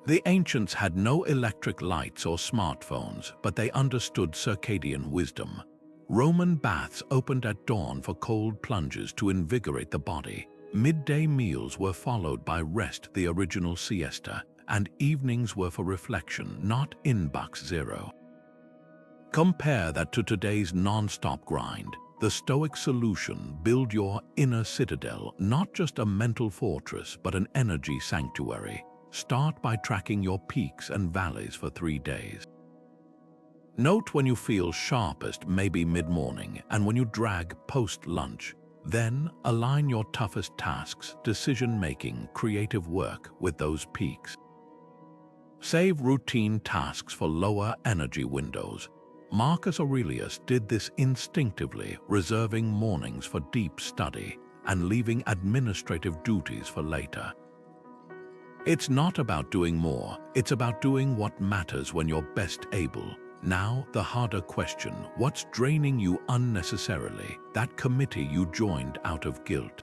The ancients had no electric lights or smartphones, but they understood circadian wisdom. Roman baths opened at dawn for cold plunges to invigorate the body. Midday meals were followed by rest, the original siesta, and evenings were for reflection, not inbox zero. Compare that to today's non-stop grind. The Stoic solution: build your inner citadel, not just a mental fortress, but an energy sanctuary. Start by tracking your peaks and valleys for 3 days. Note when you feel sharpest, maybe mid-morning, and when you drag post-lunch. Then align your toughest tasks, decision-making, creative work with those peaks. Save routine tasks for lower energy windows. Marcus Aurelius did this instinctively, reserving mornings for deep study and leaving administrative duties for later. It's not about doing more, it's about doing what matters when you're best able. Now, the harder question: what's draining you unnecessarily? That committee you joined out of guilt.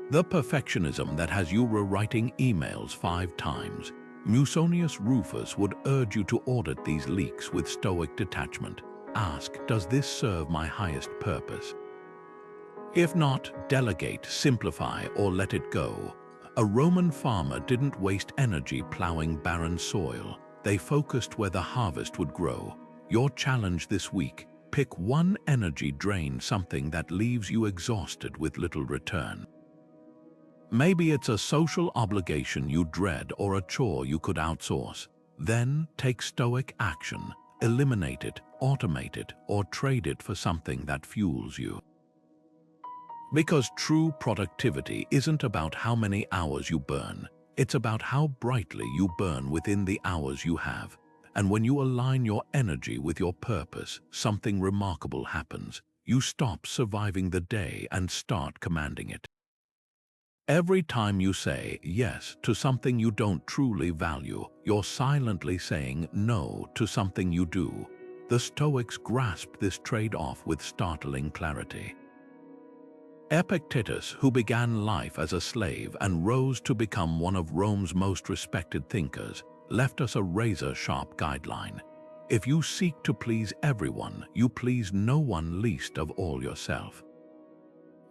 The perfectionism that has you rewriting emails 5 times. Musonius Rufus would urge you to audit these leaks with Stoic detachment. Ask, does this serve my highest purpose? If not, delegate, simplify, or let it go. A Roman farmer didn't waste energy plowing barren soil. They focused where the harvest would grow. Your challenge this week: pick one energy drain, something that leaves you exhausted with little return. Maybe it's a social obligation you dread or a chore you could outsource. Then take Stoic action. Eliminate it, automate it or trade it for something that fuels you. Because true productivity isn't about how many hours you burn, it's about how brightly you burn within the hours you have. And when you align your energy with your purpose, something remarkable happens. You stop surviving the day and start commanding it. Every time you say yes to something you don't truly value, you're silently saying no to something you do. The Stoics grasped this trade-off with startling clarity. Epictetus, who began life as a slave and rose to become one of Rome's most respected thinkers, left us a razor-sharp guideline. If you seek to please everyone, you please no one, least of all yourself.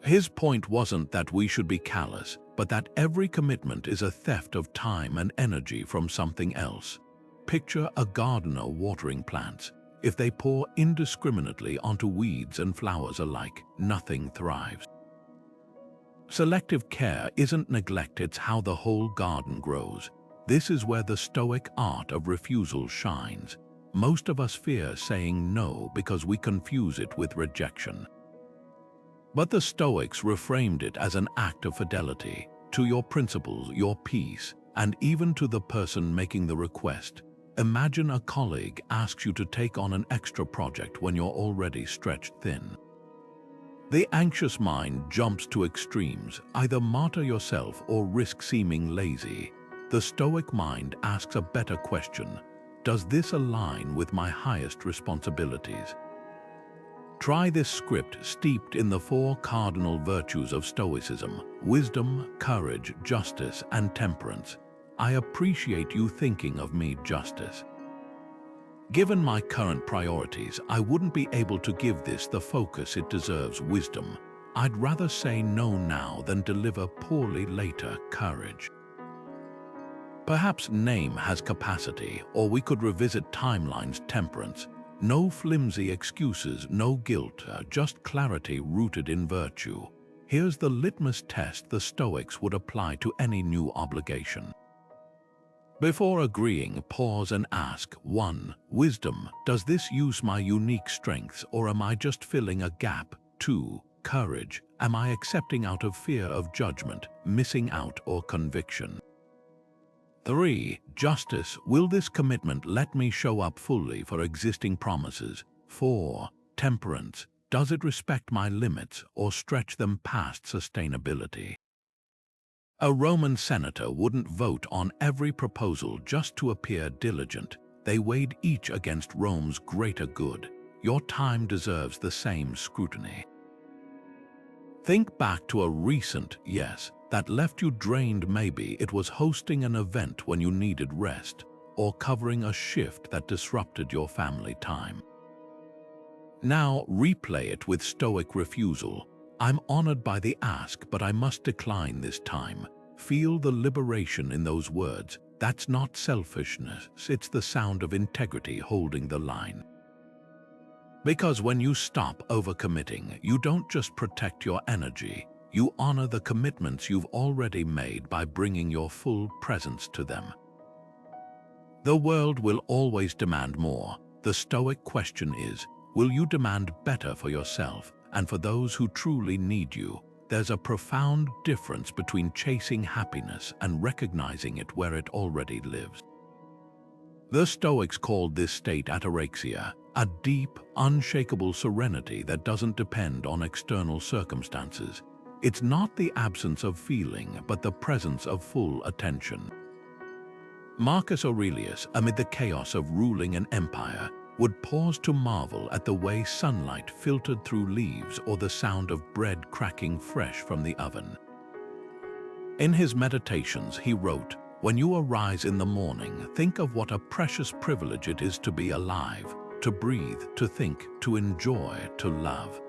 His point wasn't that we should be callous, but that every commitment is a theft of time and energy from something else. Picture a gardener watering plants. If they pour indiscriminately onto weeds and flowers alike, nothing thrives. Selective care isn't neglect, it's how the whole garden grows. This is where the Stoic art of refusal shines. Most of us fear saying no because we confuse it with rejection. But the Stoics reframed it as an act of fidelity to your principles, your peace, and even to the person making the request. Imagine a colleague asks you to take on an extra project when you're already stretched thin. The anxious mind jumps to extremes, either martyr yourself or risk seeming lazy. The Stoic mind asks a better question: does this align with my highest responsibilities? Try this script steeped in the 4 cardinal virtues of Stoicism: wisdom, courage, justice, and temperance. I appreciate you thinking of me, justice. Given my current priorities, I wouldn't be able to give this the focus it deserves, wisdom. I'd rather say no now than deliver poorly later, courage. Perhaps name has capacity, or we could revisit timelines, temperance. No flimsy excuses, no guilt, just clarity rooted in virtue. Here's the litmus test the Stoics would apply to any new obligation. Before agreeing, pause and ask: 1. Wisdom, does this use my unique strengths or am I just filling a gap? 2. Courage, am I accepting out of fear of judgment, missing out, or conviction? 3. Justice, will this commitment let me show up fully for existing promises? 4. Temperance, does it respect my limits or stretch them past sustainability? A Roman senator wouldn't vote on every proposal just to appear diligent. They weighed each against Rome's greater good. Your time deserves the same scrutiny. Think back to a recent yes that left you drained. Maybe it was hosting an event when you needed rest, or covering a shift that disrupted your family time. Now replay it with Stoic refusal. I'm honored by the ask, but I must decline this time. Feel the liberation in those words. That's not selfishness, it's the sound of integrity holding the line. Because when you stop overcommitting, you don't just protect your energy, you honor the commitments you've already made by bringing your full presence to them. The world will always demand more. The Stoic question is, will you demand better for yourself and for those who truly need you? There's a profound difference between chasing happiness and recognizing it where it already lives. The Stoics called this state ataraxia, a deep, unshakable serenity that doesn't depend on external circumstances. It's not the absence of feeling, but the presence of full attention. Marcus Aurelius, amid the chaos of ruling an empire, would pause to marvel at the way sunlight filtered through leaves or the sound of bread cracking fresh from the oven. In his meditations, he wrote, "When you arise in the morning, think of what a precious privilege it is to be alive, to breathe, to think, to enjoy, to love."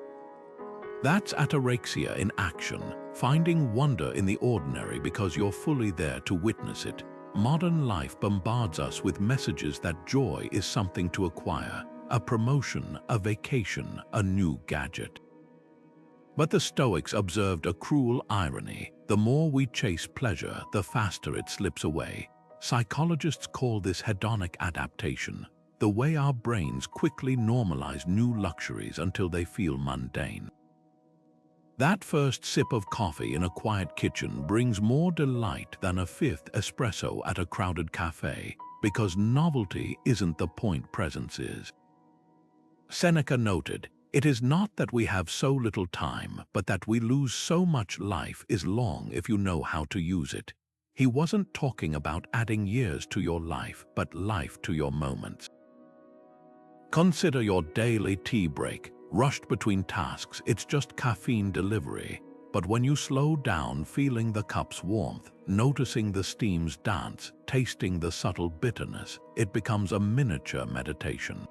That's ataraxia in action, finding wonder in the ordinary because you're fully there to witness it. Modern life bombards us with messages that joy is something to acquire, a promotion, a vacation, a new gadget. But the Stoics observed a cruel irony. The more we chase pleasure, the faster it slips away. Psychologists call this hedonic adaptation. the way our brains quickly normalize new luxuries until they feel mundane. That first sip of coffee in a quiet kitchen brings more delight than a fifth espresso at a crowded cafe, because novelty isn't the point, presence is. Seneca noted, "It is not that we have so little time, but that we lose so much. Life is long if you know how to use it." He wasn't talking about adding years to your life, but life to your moments. Consider your daily tea break. Rushed between tasks, it's just caffeine delivery. But when you slow down, feeling the cup's warmth, noticing the steam's dance, tasting the subtle bitterness, it becomes a miniature meditation.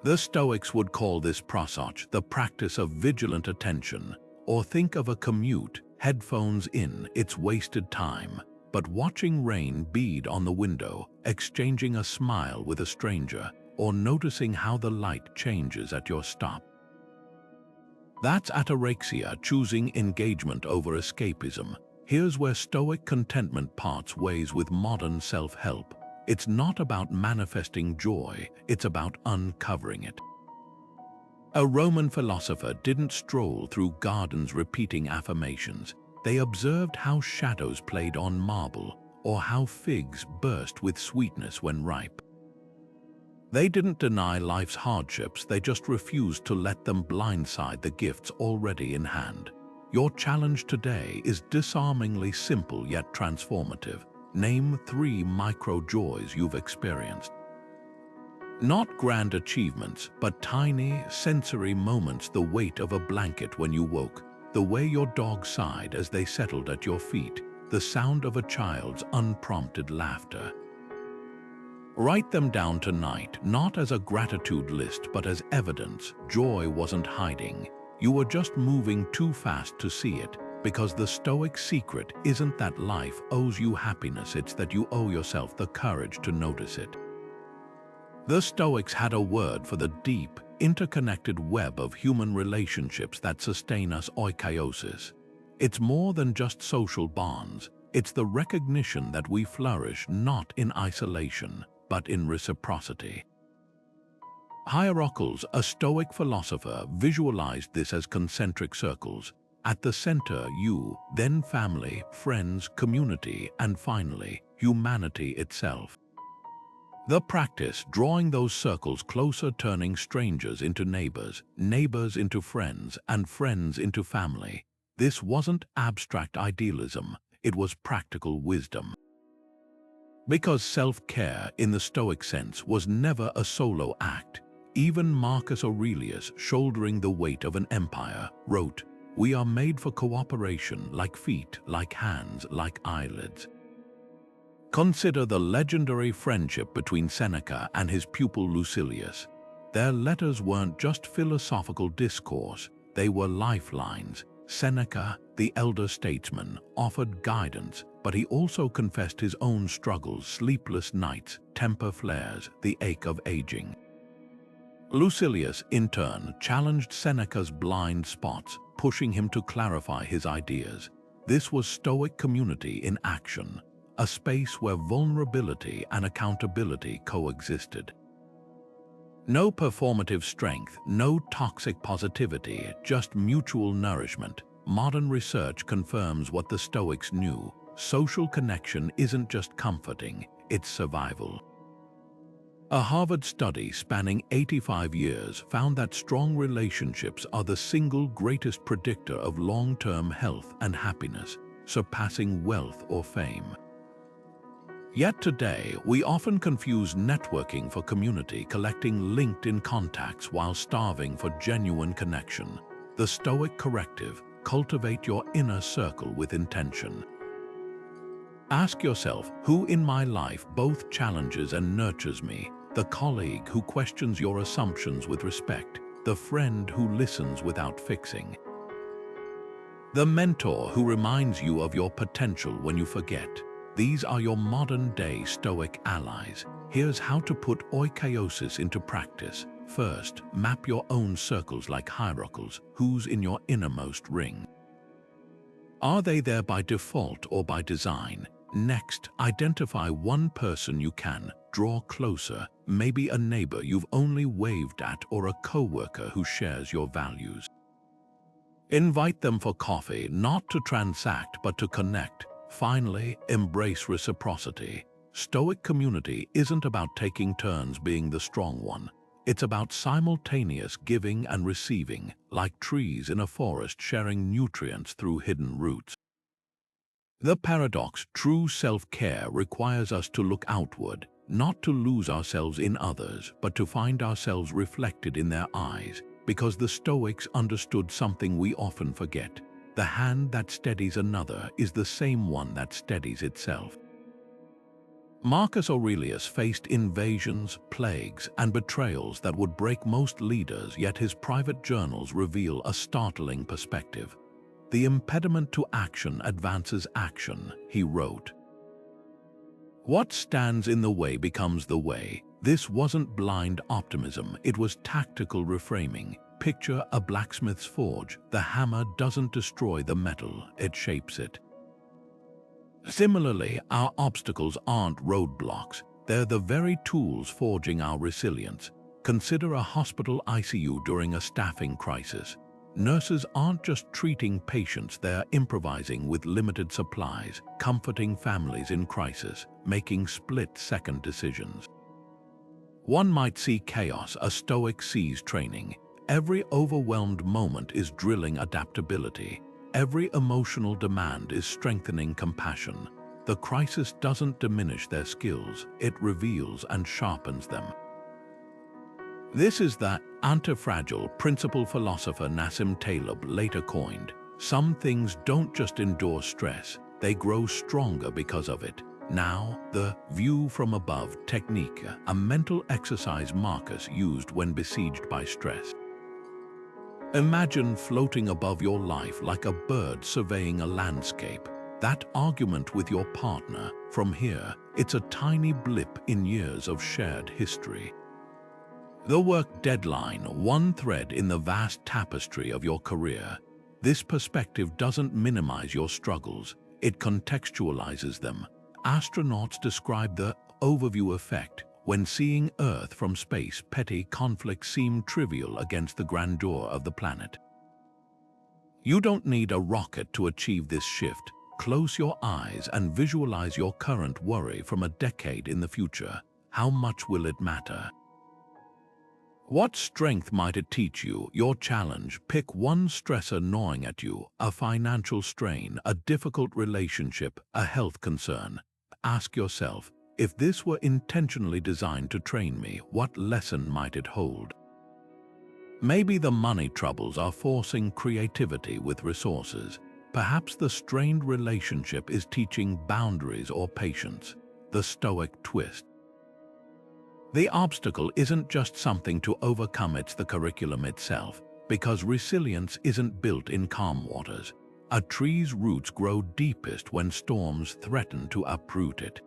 The Stoics would call this prosoj, the practice of vigilant attention, or think of a commute, headphones in, it's wasted time, but watching rain bead on the window, exchanging a smile with a stranger, or noticing how the light changes at your stop. That's ataraxia, choosing engagement over escapism. Here's where Stoic contentment parts ways with modern self-help. It's not about manifesting joy, it's about uncovering it. A Roman philosopher didn't stroll through gardens repeating affirmations. They observed how shadows played on marble, or how figs burst with sweetness when ripe. They didn't deny life's hardships, they just refused to let them blindside the gifts already in hand. Your challenge today is disarmingly simple yet transformative. Name 3 micro-joys you've experienced. Not grand achievements, but tiny, sensory moments. The weight of a blanket when you woke, the way your dog sighed as they settled at your feet, the sound of a child's unprompted laughter. Write them down tonight, not as a gratitude list, but as evidence. Joy wasn't hiding. You were just moving too fast to see it, because the Stoic secret isn't that life owes you happiness, it's that you owe yourself the courage to notice it. The Stoics had a word for the deep, interconnected web of human relationships that sustain us, oikoiosis. It's more than just social bonds. It's the recognition that we flourish not in isolation, but in reciprocity. Hierarchals, a Stoic philosopher, visualized this as concentric circles. At the center, you, then family, friends, community, and finally, humanity itself. The practice, drawing those circles closer, turning strangers into neighbors, neighbors into friends, and friends into family. This wasn't abstract idealism, it was practical wisdom. Because self-care, in the Stoic sense, was never a solo act. Even Marcus Aurelius, shouldering the weight of an empire, wrote, "We are made for cooperation, like feet, like hands, like eyelids." Consider the legendary friendship between Seneca and his pupil Lucilius. Their letters weren't just philosophical discourse, they were lifelines. Seneca, the elder statesman, offered guidance, but he also confessed his own struggles, sleepless nights, temper flares, the ache of aging. Lucilius, in turn, challenged Seneca's blind spots, pushing him to clarify his ideas. This was Stoic community in action, a space where vulnerability and accountability coexisted. No performative strength, no toxic positivity, just mutual nourishment. Modern research confirms what the Stoics knew. Social connection isn't just comforting, it's survival. A Harvard study spanning 85 years found that strong relationships are the single greatest predictor of long-term health and happiness, surpassing wealth or fame. Yet today, we often confuse networking for community, collecting LinkedIn contacts while starving for genuine connection. The Stoic corrective: cultivate your inner circle with intention. Ask yourself, who in my life both challenges and nurtures me? The colleague who questions your assumptions with respect, the friend who listens without fixing, the mentor who reminds you of your potential when you forget. These are your modern-day Stoic allies. Here's how to put oikoiosis into practice. First, map your own circles like hierarchals. Who's in your innermost ring? Are they there by default or by design? Next, identify one person you can draw closer, maybe a neighbor you've only waved at or a coworker who shares your values. Invite them for coffee, not to transact but to connect. Finally, embrace reciprocity. Stoic community isn't about taking turns being the strong one. It's about simultaneous giving and receiving, like trees in a forest sharing nutrients through hidden roots. The paradox, true self-care requires us to look outward, not to lose ourselves in others, but to find ourselves reflected in their eyes, because the Stoics understood something we often forget. The hand that steadies another is the same one that steadies itself. Marcus Aurelius faced invasions, plagues, and betrayals that would break most leaders, yet his private journals reveal a startling perspective. The impediment to action advances action, he wrote. What stands in the way becomes the way. This wasn't blind optimism, it was tactical reframing. Picture a blacksmith's forge. The hammer doesn't destroy the metal, it shapes it. Similarly, our obstacles aren't roadblocks. They're the very tools forging our resilience. Consider a hospital ICU during a staffing crisis. Nurses aren't just treating patients, they're improvising with limited supplies, comforting families in crisis, making split-second decisions. One might see chaos, a Stoic sees training. Every overwhelmed moment is drilling adaptability. Every emotional demand is strengthening compassion. The crisis doesn't diminish their skills, it reveals and sharpens them. This is the anti-fragile principle philosopher Nassim Taleb later coined. Some things don't just endure stress, they grow stronger because of it. Now, the view from above technique, a mental exercise Marcus used when besieged by stress. Imagine floating above your life like a bird surveying a landscape. That argument with your partner, from here, it's a tiny blip in years of shared history. The work deadline, one thread in the vast tapestry of your career. This perspective doesn't minimize your struggles, it contextualizes them. Astronauts describe the overview effect. When seeing Earth from space, petty conflicts seem trivial against the grandeur of the planet. You don't need a rocket to achieve this shift. Close your eyes and visualize your current worry from a decade in the future. How much will it matter? What strength might it teach you? Your challenge. Pick one stressor gnawing at you, a financial strain, a difficult relationship, a health concern. Ask yourself, if this were intentionally designed to train me, what lesson might it hold? Maybe the money troubles are forcing creativity with resources. Perhaps the strained relationship is teaching boundaries or patience. The Stoic twist. The obstacle isn't just something to overcome, it's the curriculum itself, because resilience isn't built in calm waters. A tree's roots grow deepest when storms threaten to uproot it.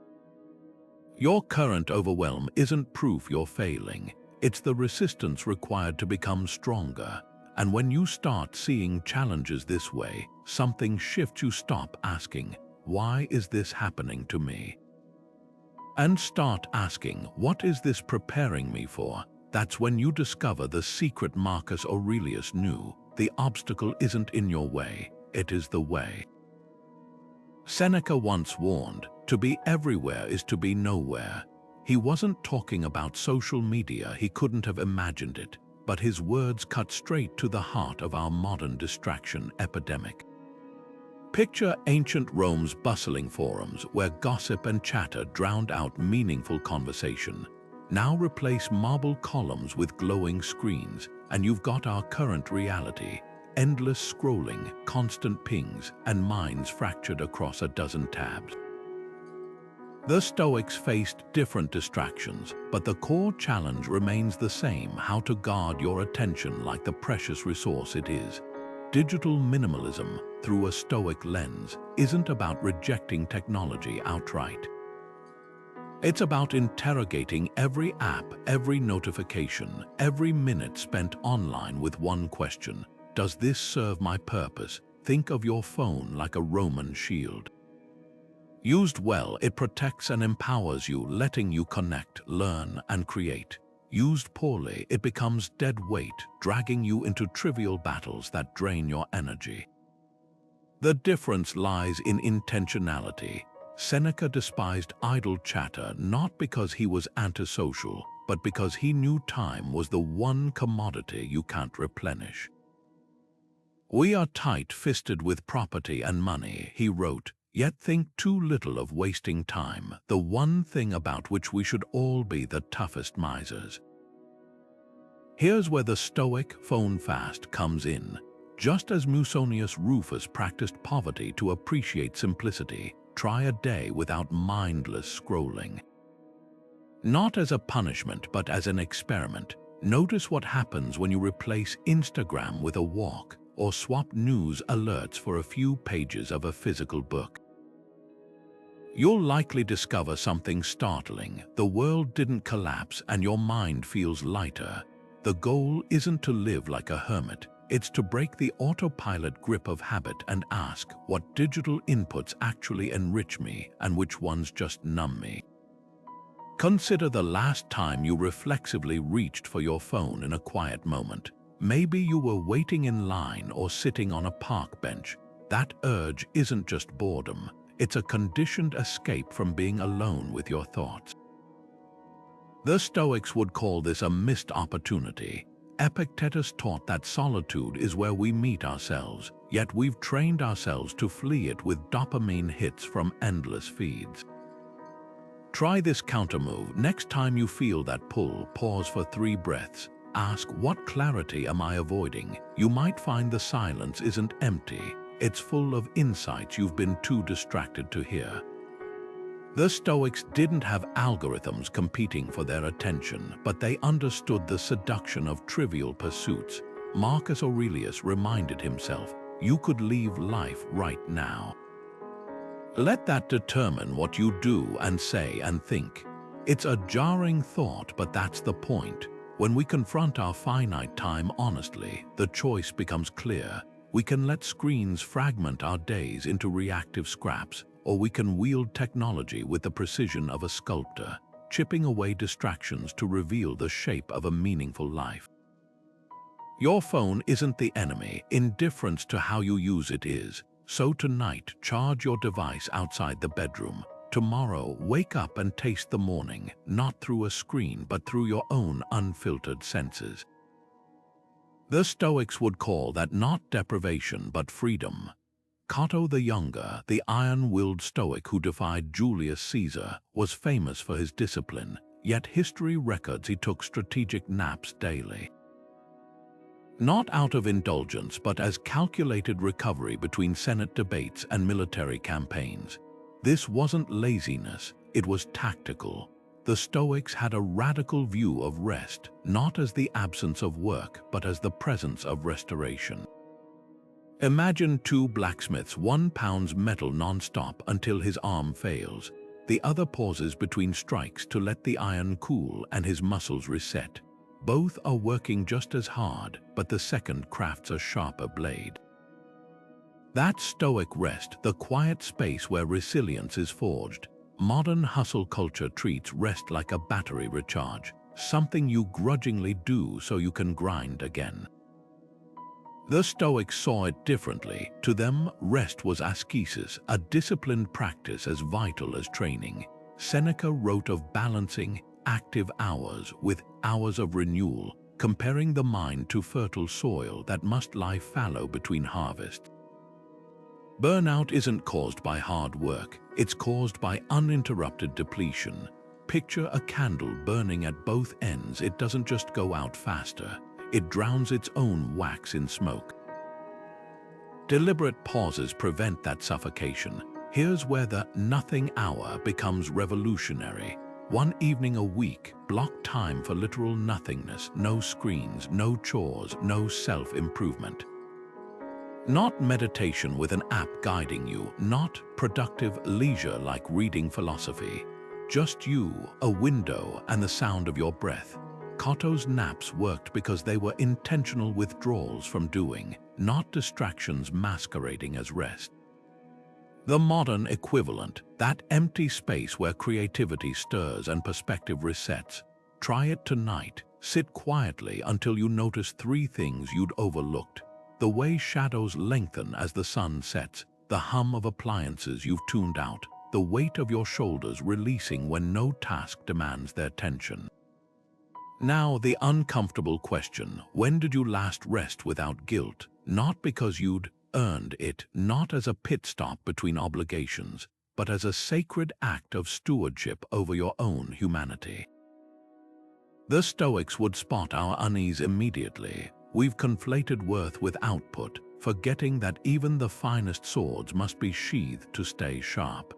Your current overwhelm isn't proof you're failing, it's the resistance required to become stronger. And when you start seeing challenges this way, something shifts. You stop asking, why is this happening to me? And start asking, what is this preparing me for? That's when you discover the secret Marcus Aurelius knew. The obstacle isn't in your way, it is the way. Seneca once warned, to be everywhere is to be nowhere. He wasn't talking about social media, he couldn't have imagined it, but his words cut straight to the heart of our modern distraction epidemic. Picture ancient Rome's bustling forums where gossip and chatter drowned out meaningful conversation. Now replace marble columns with glowing screens, and you've got our current reality. Endless scrolling, constant pings, and minds fractured across a dozen tabs. The Stoics faced different distractions, but the core challenge remains the same: how to guard your attention like the precious resource it is. Digital minimalism, through a Stoic lens, isn't about rejecting technology outright. It's about interrogating every app, every notification, every minute spent online with one question: does this serve my purpose? Think of your phone like a Roman shield. Used well, it protects and empowers you, letting you connect, learn, and create. Used poorly, it becomes dead weight, dragging you into trivial battles that drain your energy. The difference lies in intentionality. Seneca despised idle chatter not because he was antisocial, but because he knew time was the one commodity you can't replenish. "We are tight-fisted with property and money," he wrote, "yet think too little of wasting time, the one thing about which we should all be the toughest misers." Here's where the Stoic phone fast comes in. Just as Musonius Rufus practiced poverty to appreciate simplicity, try a day without mindless scrolling. Not as a punishment, but as an experiment. Notice what happens when you replace Instagram with a walk, or swap news alerts for a few pages of a physical book. You'll likely discover something startling. The world didn't collapse and your mind feels lighter. The goal isn't to live like a hermit. It's to break the autopilot grip of habit and ask what digital inputs actually enrich me and which ones just numb me. Consider the last time you reflexively reached for your phone in a quiet moment. Maybe you were waiting in line or sitting on a park bench. That urge isn't just boredom. It's a conditioned escape from being alone with your thoughts. The Stoics would call this a missed opportunity. Epictetus taught that solitude is where we meet ourselves, yet we've trained ourselves to flee it with dopamine hits from endless feeds. Try this countermove. Next time you feel that pull, pause for 3 breaths. Ask, what clarity am I avoiding? You might find the silence isn't empty. It's full of insights you've been too distracted to hear. The Stoics didn't have algorithms competing for their attention, but they understood the seduction of trivial pursuits. Marcus Aurelius reminded himself, you could leave life right now. Let that determine what you do and say and think. It's a jarring thought, but that's the point. When we confront our finite time honestly, the choice becomes clear. We can let screens fragment our days into reactive scraps, or we can wield technology with the precision of a sculptor, chipping away distractions to reveal the shape of a meaningful life. Your phone isn't the enemy. Indifference to how you use it is. So tonight, charge your device outside the bedroom. Tomorrow, wake up and taste the morning, not through a screen, but through your own unfiltered senses. The Stoics would call that not deprivation, but freedom. Cato the Younger, the iron-willed Stoic who defied Julius Caesar, was famous for his discipline, yet history records he took strategic naps daily. Not out of indulgence, but as calculated recovery between Senate debates and military campaigns. This wasn't laziness, it was tactical. The Stoics had a radical view of rest, not as the absence of work, but as the presence of restoration. Imagine 2 blacksmiths, one pounds metal non-stop until his arm fails. The other pauses between strikes to let the iron cool and his muscles reset. Both are working just as hard, but the second crafts a sharper blade. That Stoic rest, the quiet space where resilience is forged. Modern hustle culture treats rest like a battery recharge, something you grudgingly do so you can grind again. The Stoics saw it differently. To them, rest was ascesis, a disciplined practice as vital as training. Seneca wrote of balancing active hours with hours of renewal, comparing the mind to fertile soil that must lie fallow between harvests. Burnout isn't caused by hard work, it's caused by uninterrupted depletion. Picture a candle burning at both ends. It doesn't just go out faster, it drowns its own wax in smoke. Deliberate pauses prevent that suffocation. Here's where the nothing hour becomes revolutionary. One evening a week, block time for literal nothingness, no screens, no chores, no self-improvement. Not meditation with an app guiding you, not productive leisure like reading philosophy. Just you, a window, and the sound of your breath. Cato's naps worked because they were intentional withdrawals from doing, not distractions masquerading as rest. The modern equivalent, that empty space where creativity stirs and perspective resets. Try it tonight. Sit quietly until you notice 3 things you'd overlooked. The way shadows lengthen as the sun sets, the hum of appliances you've tuned out, the weight of your shoulders releasing when no task demands their tension. Now, the uncomfortable question: when did you last rest without guilt? Not because you'd earned it, not as a pit stop between obligations, but as a sacred act of stewardship over your own humanity. The Stoics would spot our unease immediately. We've conflated worth with output, forgetting that even the finest swords must be sheathed to stay sharp.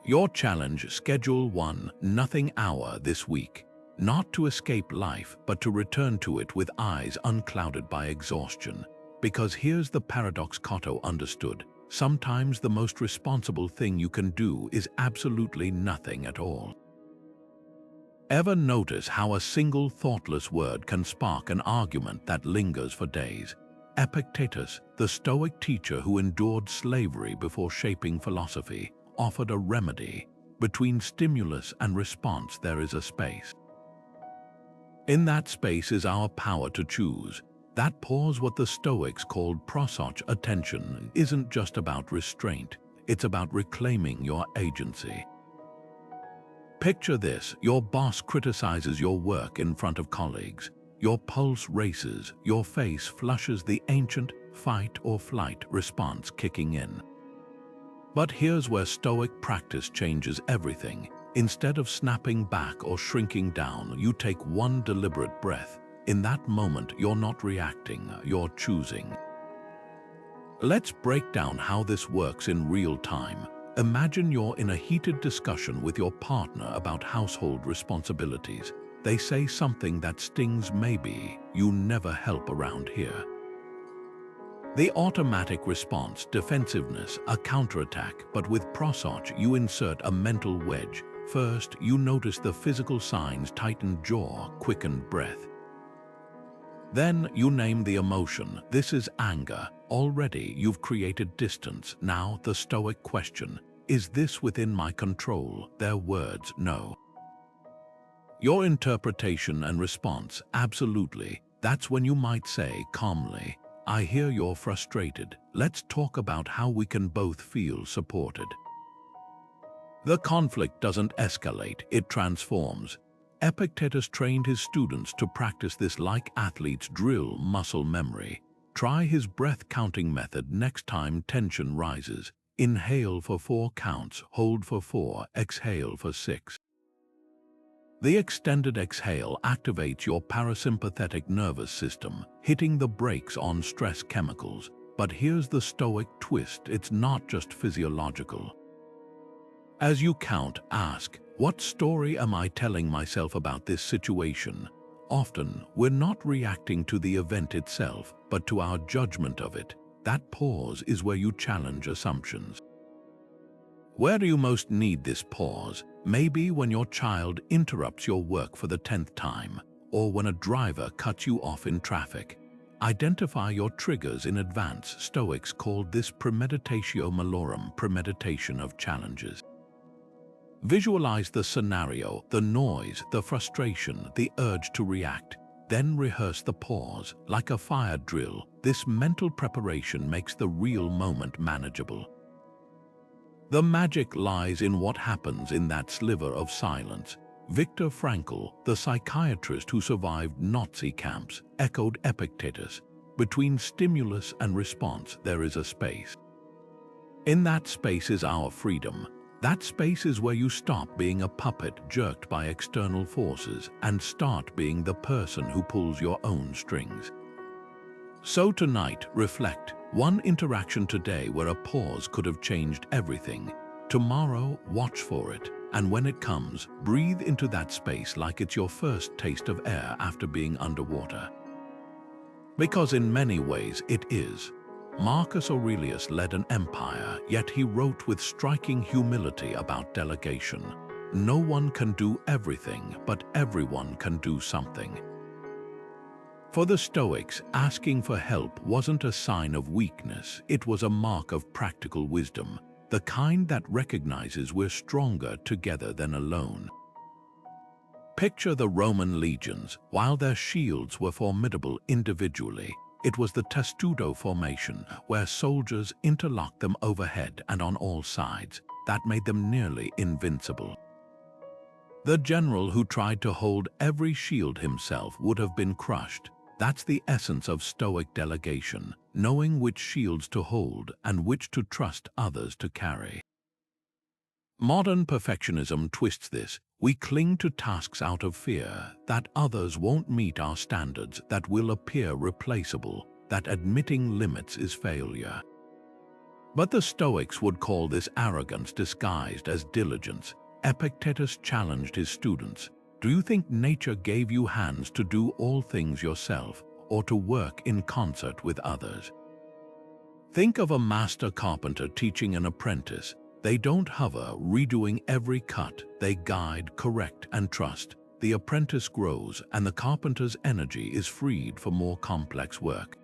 Your challenge, Schedule 1, nothing hour this week. Not to escape life, but to return to it with eyes unclouded by exhaustion. Because here's the paradox Cotto understood: sometimes the most responsible thing you can do is absolutely nothing at all. Ever notice how a single thoughtless word can spark an argument that lingers for days? Epictetus, the Stoic teacher who endured slavery before shaping philosophy, offered a remedy. Between stimulus and response there is a space. In that space is our power to choose. That pause, what the Stoics called prosoch attention, isn't just about restraint, it's about reclaiming your agency. Picture this: your boss criticizes your work in front of colleagues. Your pulse races, your face flushes, the ancient fight or flight response kicking in. But here's where Stoic practice changes everything. Instead of snapping back or shrinking down, you take one deliberate breath. In that moment, you're not reacting, you're choosing. Let's break down how this works in real time. Imagine you're in a heated discussion with your partner about household responsibilities. They say something that stings: maybe you never help around here. The automatic response, defensiveness, a counterattack, but with prosoch you insert a mental wedge. First, you notice the physical signs: tightened jaw, quickened breath. Then you name the emotion. This is anger. Already you've created distance. Now the Stoic question: is this within my control? Their words: no. Your interpretation and response: absolutely. That's when you might say calmly, I hear you're frustrated. Let's talk about how we can both feel supported. The conflict doesn't escalate, it transforms. Epictetus trained his students to practice this like athletes drill muscle memory. Try his breath-counting method next time tension rises. Inhale for 4 counts, hold for 4, exhale for 6. The extended exhale activates your parasympathetic nervous system, hitting the brakes on stress chemicals. But here's the Stoic twist: it's not just physiological. As you count, ask, what story am I telling myself about this situation? Often, we're not reacting to the event itself, but to our judgment of it. That pause is where you challenge assumptions. Where do you most need this pause? Maybe when your child interrupts your work for the 10th time, or when a driver cuts you off in traffic. Identify your triggers in advance. Stoics called this Premeditatio Malorum, premeditation of challenges. Visualize the scenario, the noise, the frustration, the urge to react. Then rehearse the pause, like a fire drill. This mental preparation makes the real moment manageable. The magic lies in what happens in that sliver of silence. Viktor Frankl, the psychiatrist who survived Nazi camps, echoed Epictetus. Between stimulus and response, there is a space. In that space is our freedom. That space is where you stop being a puppet jerked by external forces and start being the person who pulls your own strings. So tonight, reflect. One interaction today where a pause could have changed everything. Tomorrow, watch for it. And when it comes, breathe into that space like it's your first taste of air after being underwater. Because in many ways it is. Marcus Aurelius led an empire, yet he wrote with striking humility about delegation. No one can do everything, but everyone can do something. For the Stoics, asking for help wasn't a sign of weakness, it was a mark of practical wisdom, the kind that recognizes we're stronger together than alone. Picture the Roman legions. While their shields were formidable individually, it was the testudo formation, where soldiers interlocked them overhead and on all sides, that made them nearly invincible. The general who tried to hold every shield himself would have been crushed. That's the essence of Stoic delegation, knowing which shields to hold and which to trust others to carry. Modern perfectionism twists this. We cling to tasks out of fear that others won't meet our standards, that will appear replaceable, that admitting limits is failure. But the Stoics would call this arrogance disguised as diligence. Epictetus challenged his students. Do you think nature gave you hands to do all things yourself, or to work in concert with others? Think of a master carpenter teaching an apprentice. They don't hover, redoing every cut. They guide, correct, and trust. The apprentice grows, and the carpenter's energy is freed for more complex work.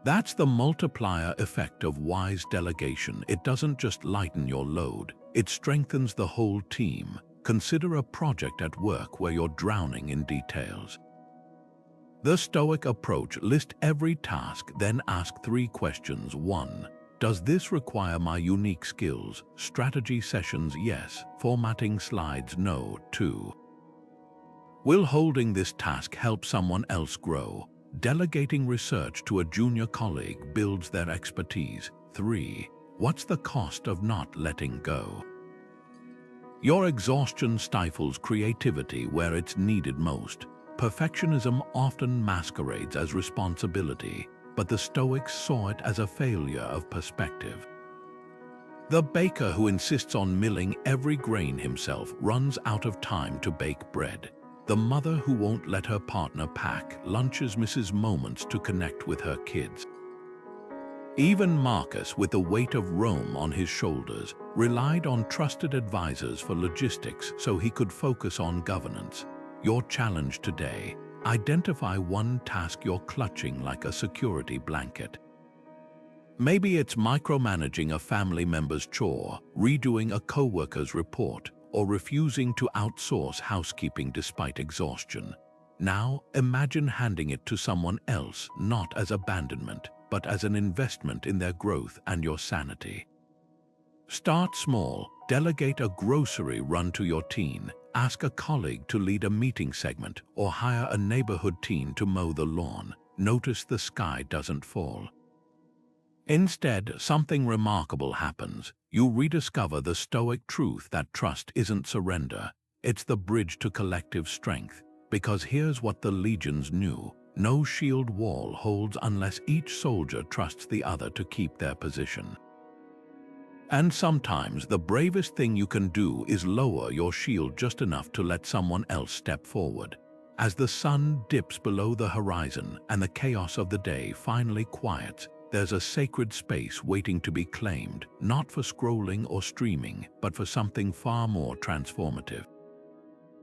That's the multiplier effect of wise delegation. It doesn't just lighten your load, it strengthens the whole team. Consider a project at work where you're drowning in details. The Stoic approach: list every task, then ask 3 questions. 1. Does this require my unique skills? Strategy sessions, yes. Formatting slides, no. 2. Will holding this task help someone else grow? Delegating research to a junior colleague builds their expertise. 3. What's the cost of not letting go? Your exhaustion stifles creativity where it's needed most. Perfectionism often masquerades as responsibility, but the Stoics saw it as a failure of perspective. The baker who insists on milling every grain himself runs out of time to bake bread. The mother who won't let her partner pack lunches misses moments to connect with her kids. Even Marcus, with the weight of Rome on his shoulders, relied on trusted advisors for logistics so he could focus on governance. Your challenge today: identify one task you're clutching like a security blanket. Maybe it's micromanaging a family member's chore, redoing a coworker's report, or refusing to outsource housekeeping despite exhaustion. Now, imagine handing it to someone else, not as abandonment, but as an investment in their growth and your sanity. Start small. Delegate a grocery run to your teen. Ask a colleague to lead a meeting segment, or hire a neighborhood teen to mow the lawn. Notice the sky doesn't fall. Instead, something remarkable happens. You rediscover the Stoic truth that trust isn't surrender. It's the bridge to collective strength. Because here's what the legions knew: no shield wall holds unless each soldier trusts the other to keep their position. And sometimes the bravest thing you can do is lower your shield just enough to let someone else step forward. As the sun dips below the horizon and the chaos of the day finally quiets, there's a sacred space waiting to be claimed, not for scrolling or streaming, but for something far more transformative.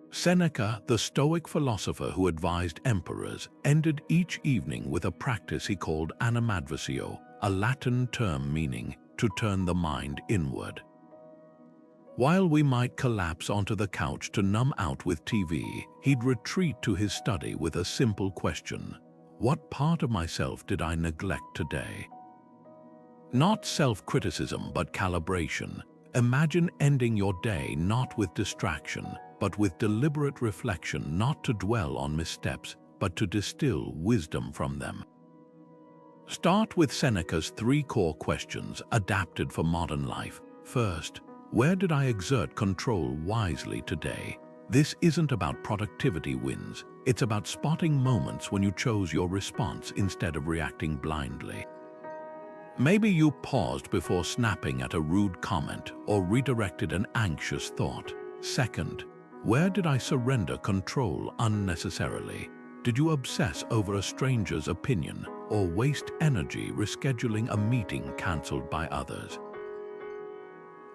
Seneca, the Stoic philosopher who advised emperors, ended each evening with a practice he called animadversio, a Latin term meaning to turn the mind inward. While we might collapse onto the couch to numb out with TV, he'd retreat to his study with a simple question: what part of myself did I neglect today? Not self-criticism, but calibration. Imagine ending your day not with distraction, but with deliberate reflection, not to dwell on missteps, but to distill wisdom from them. Start with Seneca's 3 core questions, adapted for modern life. First, where did I exert control wisely today? This isn't about productivity wins. It's about spotting moments when you chose your response instead of reacting blindly. Maybe you paused before snapping at a rude comment or redirected an anxious thought. Second, where did I surrender control unnecessarily? Did you obsess over a stranger's opinion or waste energy rescheduling a meeting cancelled by others?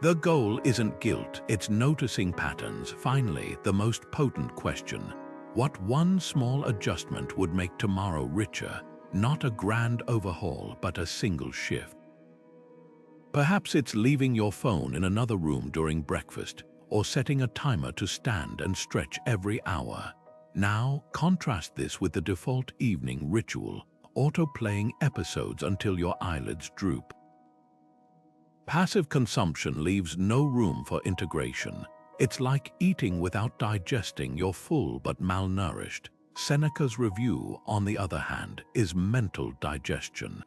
The goal isn't guilt, it's noticing patterns. Finally, the most potent question: What one small adjustment would make tomorrow richer, not a grand overhaul, but a single shift. Perhaps it's leaving your phone in another room during breakfast, or setting a timer to stand and stretch every hour. Now, contrast this with the default evening ritual, auto-playing episodes until your eyelids droop. Passive consumption leaves no room for integration. It's like eating without digesting. You're full but malnourished. Seneca's review, on the other hand, is mental digestion.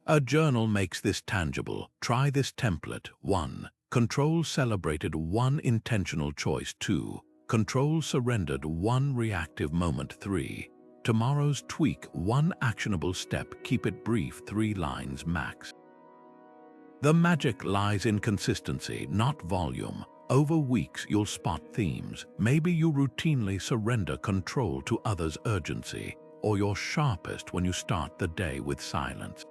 A journal makes this tangible. Try this template. 1. Control celebrated 1 intentional choice. 2. Control surrendered 1 reactive moment. 3. Tomorrow's tweak 1 actionable step. Keep it brief, 3 lines max. The magic lies in consistency, not volume. Over weeks you'll spot themes. Maybe you routinely surrender control to others' urgency, or you're sharpest when you start the day with silence.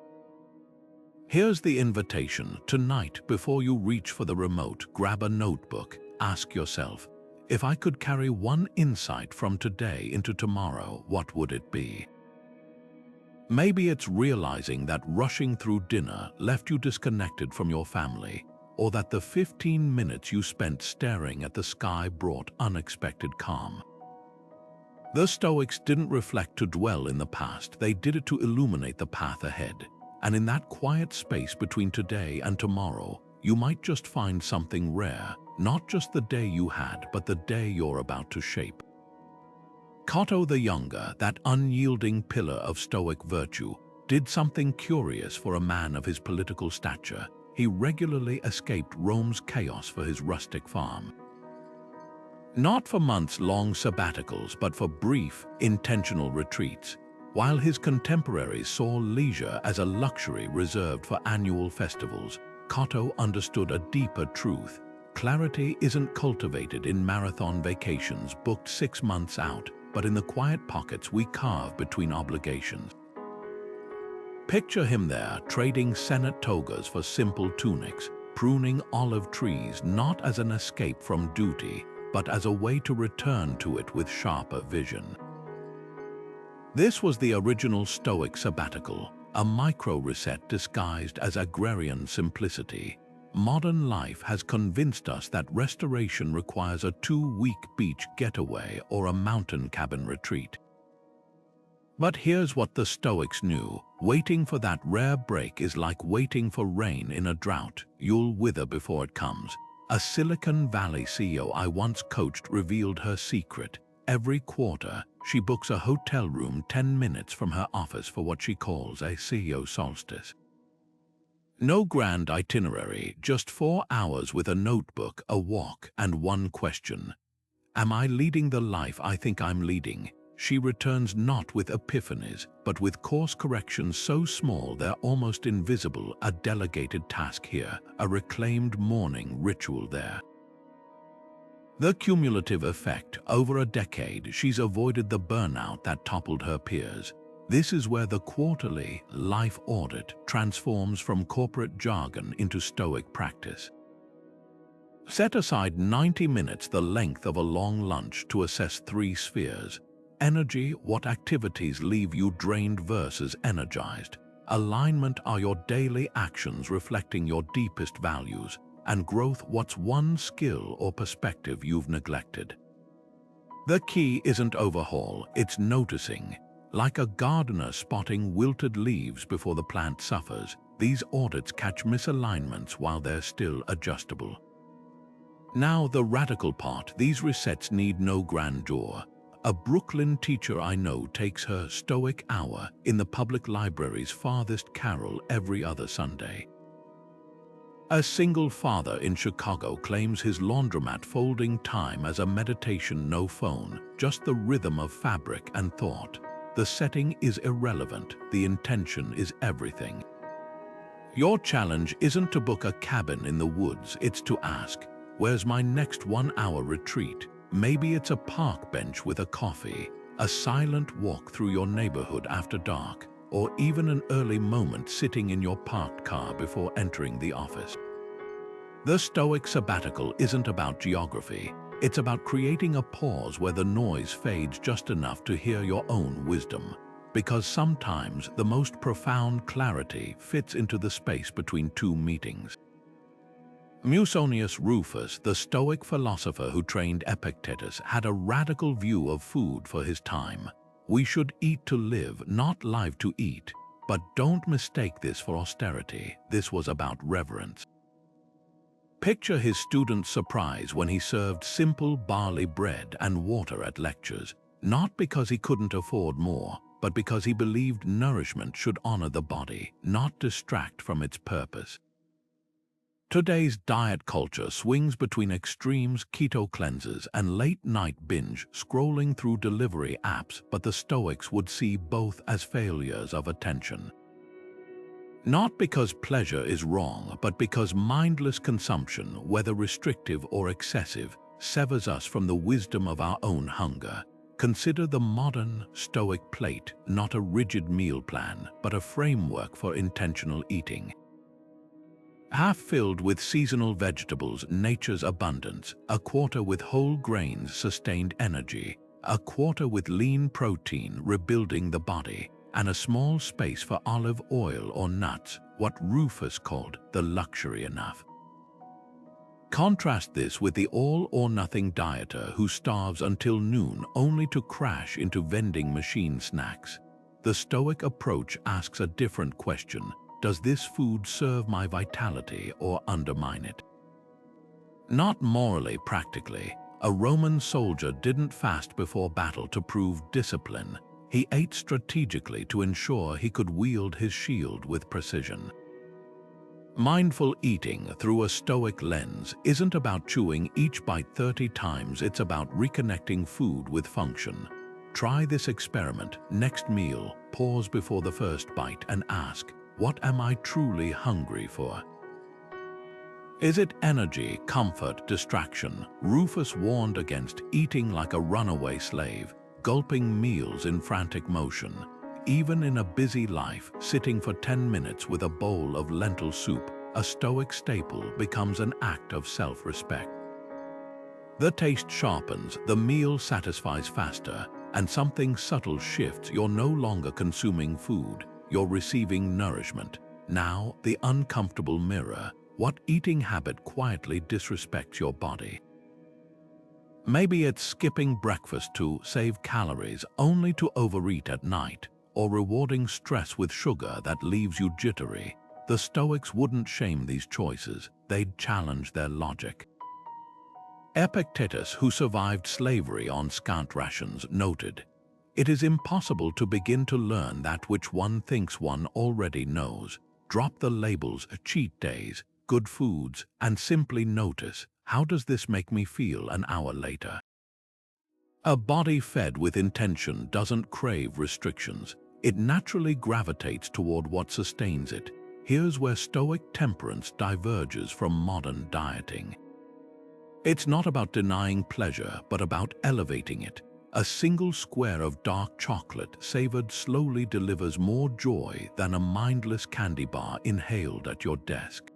Here's the invitation. Tonight, before you reach for the remote, grab a notebook. Ask yourself, if I could carry 1 insight from today into tomorrow, what would it be? Maybe it's realizing that rushing through dinner left you disconnected from your family, or that the 15 minutes you spent staring at the sky brought unexpected calm. The Stoics didn't reflect to dwell in the past, they did it to illuminate the path ahead. And in that quiet space between today and tomorrow, you might just find something rare, not just the day you had, but the day you're about to shape. Cato the Younger, that unyielding pillar of Stoic virtue, did something curious for a man of his political stature. He regularly escaped Rome's chaos for his rustic farm. Not for months-long sabbaticals, but for brief, intentional retreats. While his contemporaries saw leisure as a luxury reserved for annual festivals, Cato understood a deeper truth. Clarity isn't cultivated in marathon vacations booked 6 months out, but in the quiet pockets we carve between obligations. Picture him there, trading Senate togas for simple tunics, pruning olive trees not as an escape from duty, but as a way to return to it with sharper vision. This was the original Stoic sabbatical, a micro-reset disguised as agrarian simplicity. Modern life has convinced us that restoration requires a 2-week beach getaway or a mountain cabin retreat. But here's what the Stoics knew. Waiting for that rare break is like waiting for rain in a drought. You'll wither before it comes. A Silicon Valley CEO I once coached revealed her secret. Every quarter, she books a hotel room 10 minutes from her office for what she calls a CEO solstice. No grand itinerary, just 4 hours with a notebook, a walk, and 1 question. Am I leading the life I think I'm leading? She returns not with epiphanies, but with course corrections so small they're almost invisible. A delegated task here, a reclaimed morning ritual there. The cumulative effect, over a decade, she's avoided the burnout that toppled her peers. This is where the quarterly life audit transforms from corporate jargon into Stoic practice. Set aside 90 minutes, the length of a long lunch, to assess 3 spheres. Energy, what activities leave you drained versus energized. Alignment, are your daily actions reflecting your deepest values. And growth, what's one skill or perspective you've neglected. The key isn't overhaul, it's noticing. Like a gardener spotting wilted leaves before the plant suffers, these audits catch misalignments while they're still adjustable. Now the radical part, these resets need no grandeur. A Brooklyn teacher I know takes her Stoic hour in the public library's farthest carol every other Sunday. A single father in Chicago claims his laundromat folding time as a meditation, no phone, just the rhythm of fabric and thought. The setting is irrelevant, the intention is everything. Your challenge isn't to book a cabin in the woods, it's to ask, where's my next 1-hour retreat? Maybe it's a park bench with a coffee, a silent walk through your neighborhood after dark, or even an early moment sitting in your parked car before entering the office. The Stoic sabbatical isn't about geography, It's about creating a pause where the noise fades just enough to hear your own wisdom, because sometimes the most profound clarity fits into the space between two meetings. Musonius Rufus, the Stoic philosopher who trained Epictetus, had a radical view of food for his time. We should eat to live, not live to eat. But don't mistake this for austerity. This was about reverence. Picture his students' surprise when he served simple barley bread and water at lectures, not because he couldn't afford more, but because he believed nourishment should honor the body, not distract from its purpose. Today's diet culture swings between extremes, keto cleanses, and late-night binge scrolling through delivery apps, but the Stoics would see both as failures of attention. Not because pleasure is wrong, but because mindless consumption, whether restrictive or excessive, severs us from the wisdom of our own hunger. Consider the modern Stoic plate, not a rigid meal plan, but a framework for intentional eating. Half filled with seasonal vegetables, nature's abundance, a quarter with whole grains, sustained energy, a quarter with lean protein, rebuilding the body, and a small space for olive oil or nuts, what Rufus called the luxury enough. Contrast this with the all-or-nothing dieter who starves until noon only to crash into vending machine snacks. The Stoic approach asks a different question. Does this food serve my vitality or undermine it? Not morally, practically. A Roman soldier didn't fast before battle to prove discipline. He ate strategically to ensure he could wield his shield with precision. Mindful eating through a Stoic lens isn't about chewing each bite 30 times, it's about reconnecting food with function. Try this experiment. Next meal, pause before the first bite and ask, what am I truly hungry for? Is it energy, comfort, distraction? Rufus warned against eating like a runaway slave, gulping meals in frantic motion. Even in a busy life, sitting for 10 minutes with a bowl of lentil soup, a Stoic staple, becomes an act of self-respect. The taste sharpens, the meal satisfies faster, and something subtle shifts. You're no longer consuming food. You're receiving nourishment. Now, the uncomfortable mirror. What eating habit quietly disrespects your body? Maybe it's skipping breakfast to save calories only to overeat at night, or rewarding stress with sugar that leaves you jittery. The Stoics wouldn't shame these choices. They'd challenge their logic. Epictetus, who survived slavery on scant rations, noted, "It is impossible to begin to learn that which one thinks one already knows. Drop the labels, cheat days, good foods, and simply notice, how does this make me feel an hour later?" A body fed with intention doesn't crave restrictions. It naturally gravitates toward what sustains it. Here's where Stoic temperance diverges from modern dieting. It's not about denying pleasure, but about elevating it. A single square of dark chocolate savored slowly delivers more joy than a mindless candy bar inhaled at your desk.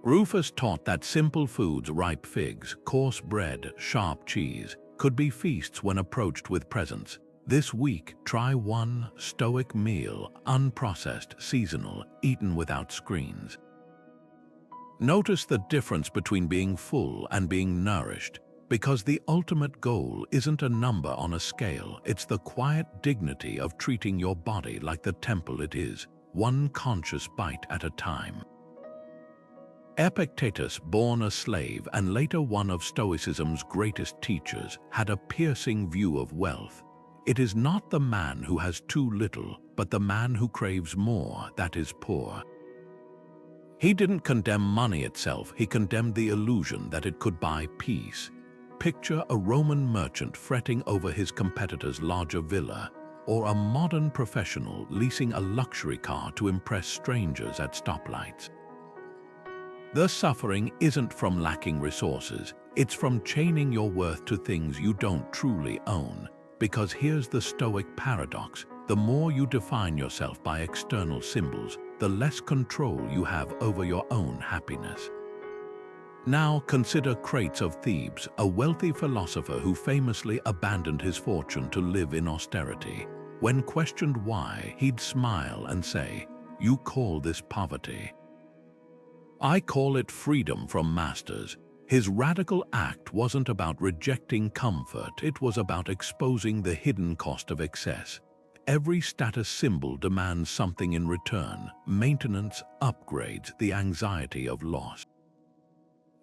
Rufus taught that simple foods, ripe figs, coarse bread, sharp cheese, could be feasts when approached with presence. This week, try one Stoic meal, unprocessed, seasonal, eaten without screens. Notice the difference between being full and being nourished. Because the ultimate goal isn't a number on a scale, it's the quiet dignity of treating your body like the temple it is, one conscious bite at a time. Epictetus, born a slave and later one of Stoicism's greatest teachers, had a piercing view of wealth. It is not the man who has too little, but the man who craves more that is poor. He didn't condemn money itself, he condemned the illusion that it could buy peace. Picture a Roman merchant fretting over his competitor's larger villa, or a modern professional leasing a luxury car to impress strangers at stoplights. The suffering isn't from lacking resources, it's from chaining your worth to things you don't truly own. Because here's the Stoic paradox: the more you define yourself by external symbols, the less control you have over your own happiness. Now consider Crates of Thebes, a wealthy philosopher who famously abandoned his fortune to live in austerity. When questioned why, he'd smile and say, "You call this poverty? I call it freedom from masters." His radical act wasn't about rejecting comfort, it was about exposing the hidden cost of excess. Every status symbol demands something in return: maintenance, upgrades, the anxiety of loss.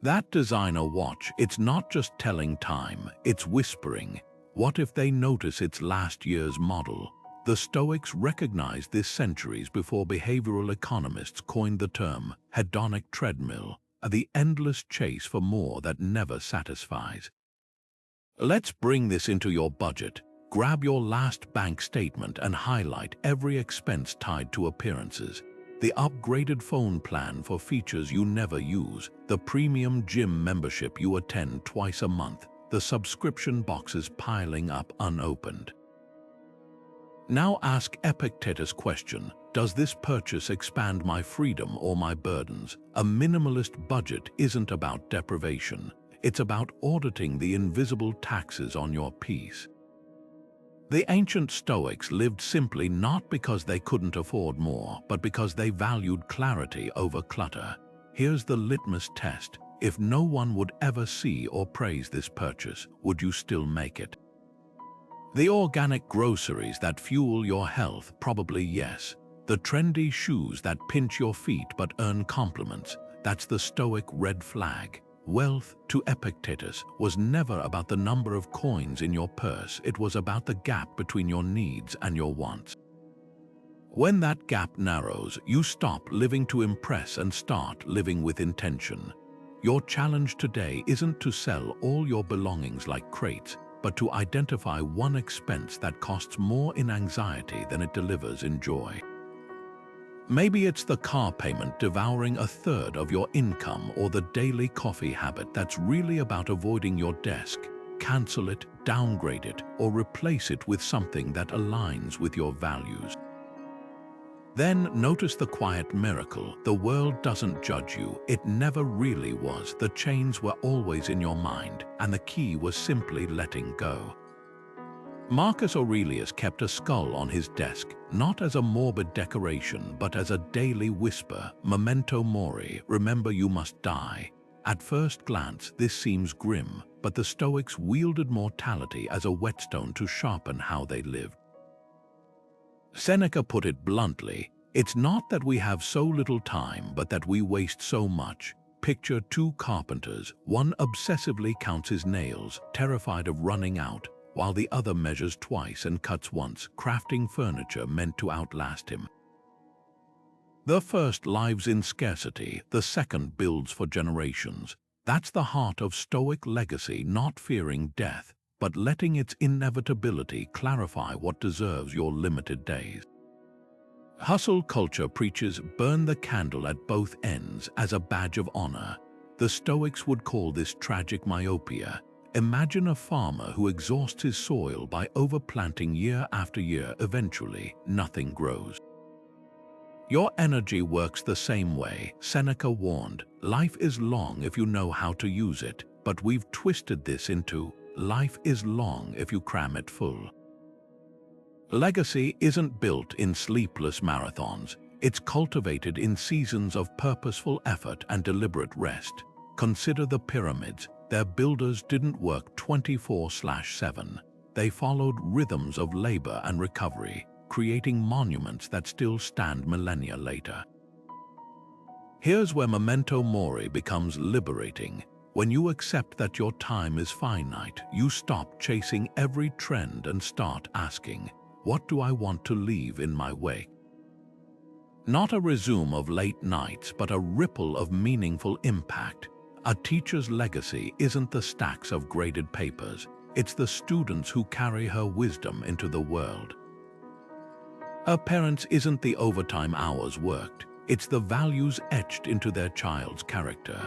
That designer watch, it's not just telling time, it's whispering. What if they notice it's last year's model? The Stoics recognized this centuries before behavioral economists coined the term hedonic treadmill, the endless chase for more that never satisfies. Let's bring this into your budget. Grab your last bank statement and highlight every expense tied to appearances. The upgraded phone plan for features you never use, the premium gym membership you attend twice a month, the subscription boxes piling up unopened. Now ask Epictetus' question: does this purchase expand my freedom or my burdens? A minimalist budget isn't about deprivation. It's about auditing the invisible taxes on your peace. The ancient Stoics lived simply not because they couldn't afford more, but because they valued clarity over clutter. Here's the litmus test. If no one would ever see or praise this purchase, would you still make it? The organic groceries that fuel your health? Probably yes. The trendy shoes that pinch your feet but earn compliments? That's the Stoic red flag. Wealth, to Epictetus, was never about the number of coins in your purse, it was about the gap between your needs and your wants. When that gap narrows, you stop living to impress and start living with intention. Your challenge today isn't to sell all your belongings like crates, but to identify one expense that costs more in anxiety than it delivers in joy. Maybe it's the car payment devouring a third of your income, or the daily coffee habit that's really about avoiding your desk. Cancel it, downgrade it, or replace it with something that aligns with your values. Then notice the quiet miracle. The world doesn't judge you. It never really was. The chains were always in your mind, and the key was simply letting go. Marcus Aurelius kept a skull on his desk, not as a morbid decoration, but as a daily whisper: memento mori, remember you must die. At first glance, this seems grim, but the Stoics wielded mortality as a whetstone to sharpen how they lived. Seneca put it bluntly: it's not that we have so little time, but that we waste so much. Picture two carpenters. One obsessively counts his nails, terrified of running out, while the other measures twice and cuts once, crafting furniture meant to outlast him. The first lives in scarcity, the second builds for generations. That's the heart of Stoic legacy: not fearing death, but letting its inevitability clarify what deserves your limited days. Hustle culture preaches burn the candle at both ends as a badge of honor. The Stoics would call this tragic myopia. Imagine a farmer who exhausts his soil by overplanting year after year. Eventually, nothing grows. Your energy works the same way. Seneca warned, life is long if you know how to use it, but we've twisted this into life is long if you cram it full. Legacy isn't built in sleepless marathons. It's cultivated in seasons of purposeful effort and deliberate rest. Consider the pyramids. Their builders didn't work 24/7. They followed rhythms of labor and recovery, creating monuments that still stand millennia later. Here's where memento mori becomes liberating. When you accept that your time is finite, you stop chasing every trend and start asking, what do I want to leave in my wake? Not a resume of late nights, but a ripple of meaningful impact. A teacher's legacy isn't the stacks of graded papers, it's the students who carry her wisdom into the world. A parent isn't the overtime hours worked, it's the values etched into their child's character.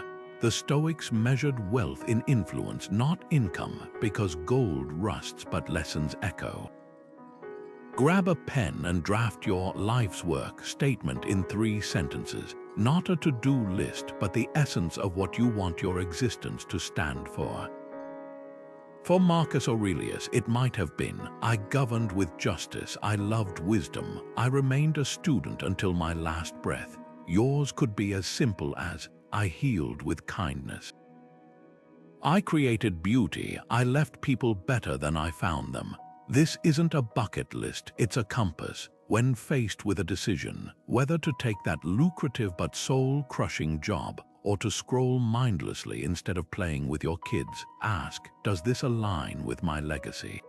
The Stoics measured wealth in influence, not income, because gold rusts but lessons echo. Grab a pen and draft your life's work statement in 3 sentences, not a to-do list, but the essence of what you want your existence to stand for. For Marcus Aurelius, it might have been, I governed with justice, I loved wisdom, I remained a student until my last breath. Yours could be as simple as, I healed with kindness. I created beauty, I left people better than I found them. This isn't a bucket list, it's a compass. When faced with a decision, whether to take that lucrative but soul-crushing job or to scroll mindlessly instead of playing with your kids, ask, does this align with my legacy?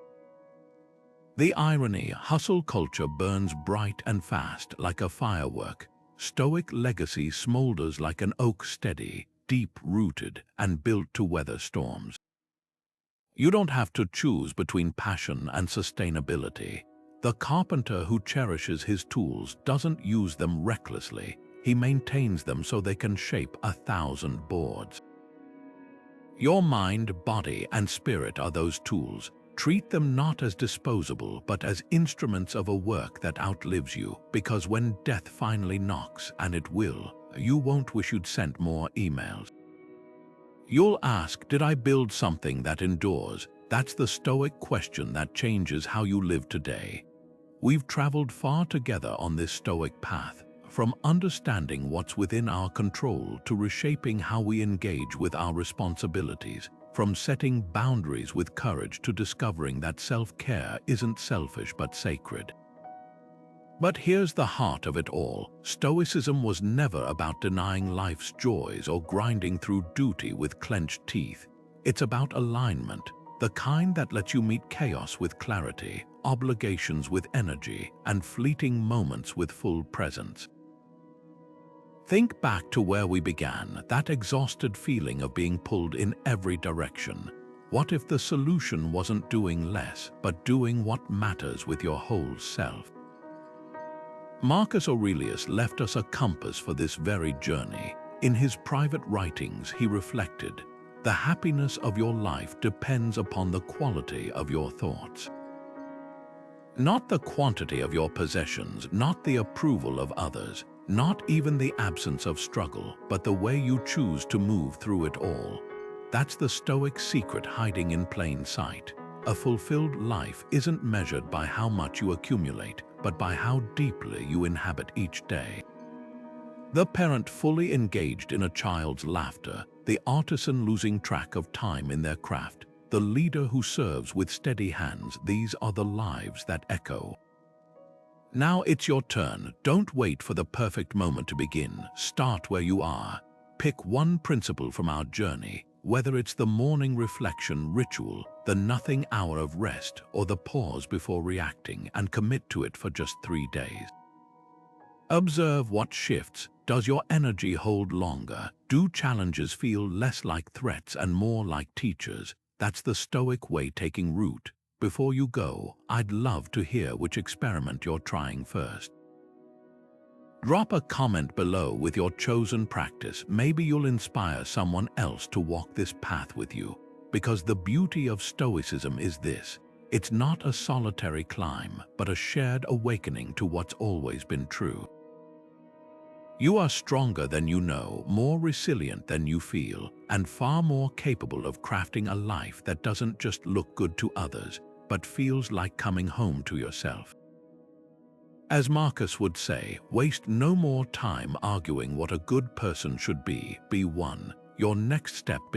The irony, hustle culture burns bright and fast like a firework. Stoic legacy smolders like an oak, steady, deep-rooted, and built to weather storms. You don't have to choose between passion and sustainability. The carpenter who cherishes his tools doesn't use them recklessly. He maintains them so they can shape 1,000 boards. Your mind, body, and spirit are those tools. Treat them not as disposable, but as instruments of a work that outlives you, because when death finally knocks, and it will, you won't wish you'd sent more emails. You'll ask, did I build something that endures? That's the Stoic question that changes how you live today. We've traveled far together on this Stoic path, from understanding what's within our control to reshaping how we engage with our responsibilities, from setting boundaries with courage to discovering that self-care isn't selfish but sacred. But here's the heart of it all. Stoicism was never about denying life's joys or grinding through duty with clenched teeth. It's about alignment, the kind that lets you meet chaos with clarity, obligations with energy, and fleeting moments with full presence. Think back to where we began, that exhausted feeling of being pulled in every direction. What if the solution wasn't doing less, but doing what matters with your whole self? Marcus Aurelius left us a compass for this very journey. In his private writings, he reflected, the happiness of your life depends upon the quality of your thoughts. Not the quantity of your possessions, not the approval of others, not even the absence of struggle, but the way you choose to move through it all. That's the Stoic secret hiding in plain sight. A fulfilled life isn't measured by how much you accumulate, but by how deeply you inhabit each day. The parent fully engaged in a child's laughter, the artisan losing track of time in their craft, the leader who serves with steady hands, these are the lives that echo. Now it's your turn. Don't wait for the perfect moment to begin. Start where you are. Pick one principle from our journey, whether it's the morning reflection ritual, the nothing hour of rest, or the pause before reacting, and commit to it for just 3 days. Observe what shifts. Does your energy hold longer? Do challenges feel less like threats and more like teachers? That's the Stoic way taking root. Before you go, I'd love to hear which experiment you're trying first. Drop a comment below with your chosen practice. Maybe you'll inspire someone else to walk this path with you. Because the beauty of Stoicism is this: it's not a solitary climb, but a shared awakening to what's always been true. You are stronger than you know, more resilient than you feel, and far more capable of crafting a life that doesn't just look good to others, but feels like coming home to yourself. As Marcus would say, waste no more time arguing what a good person should be. Be one. Your next step begins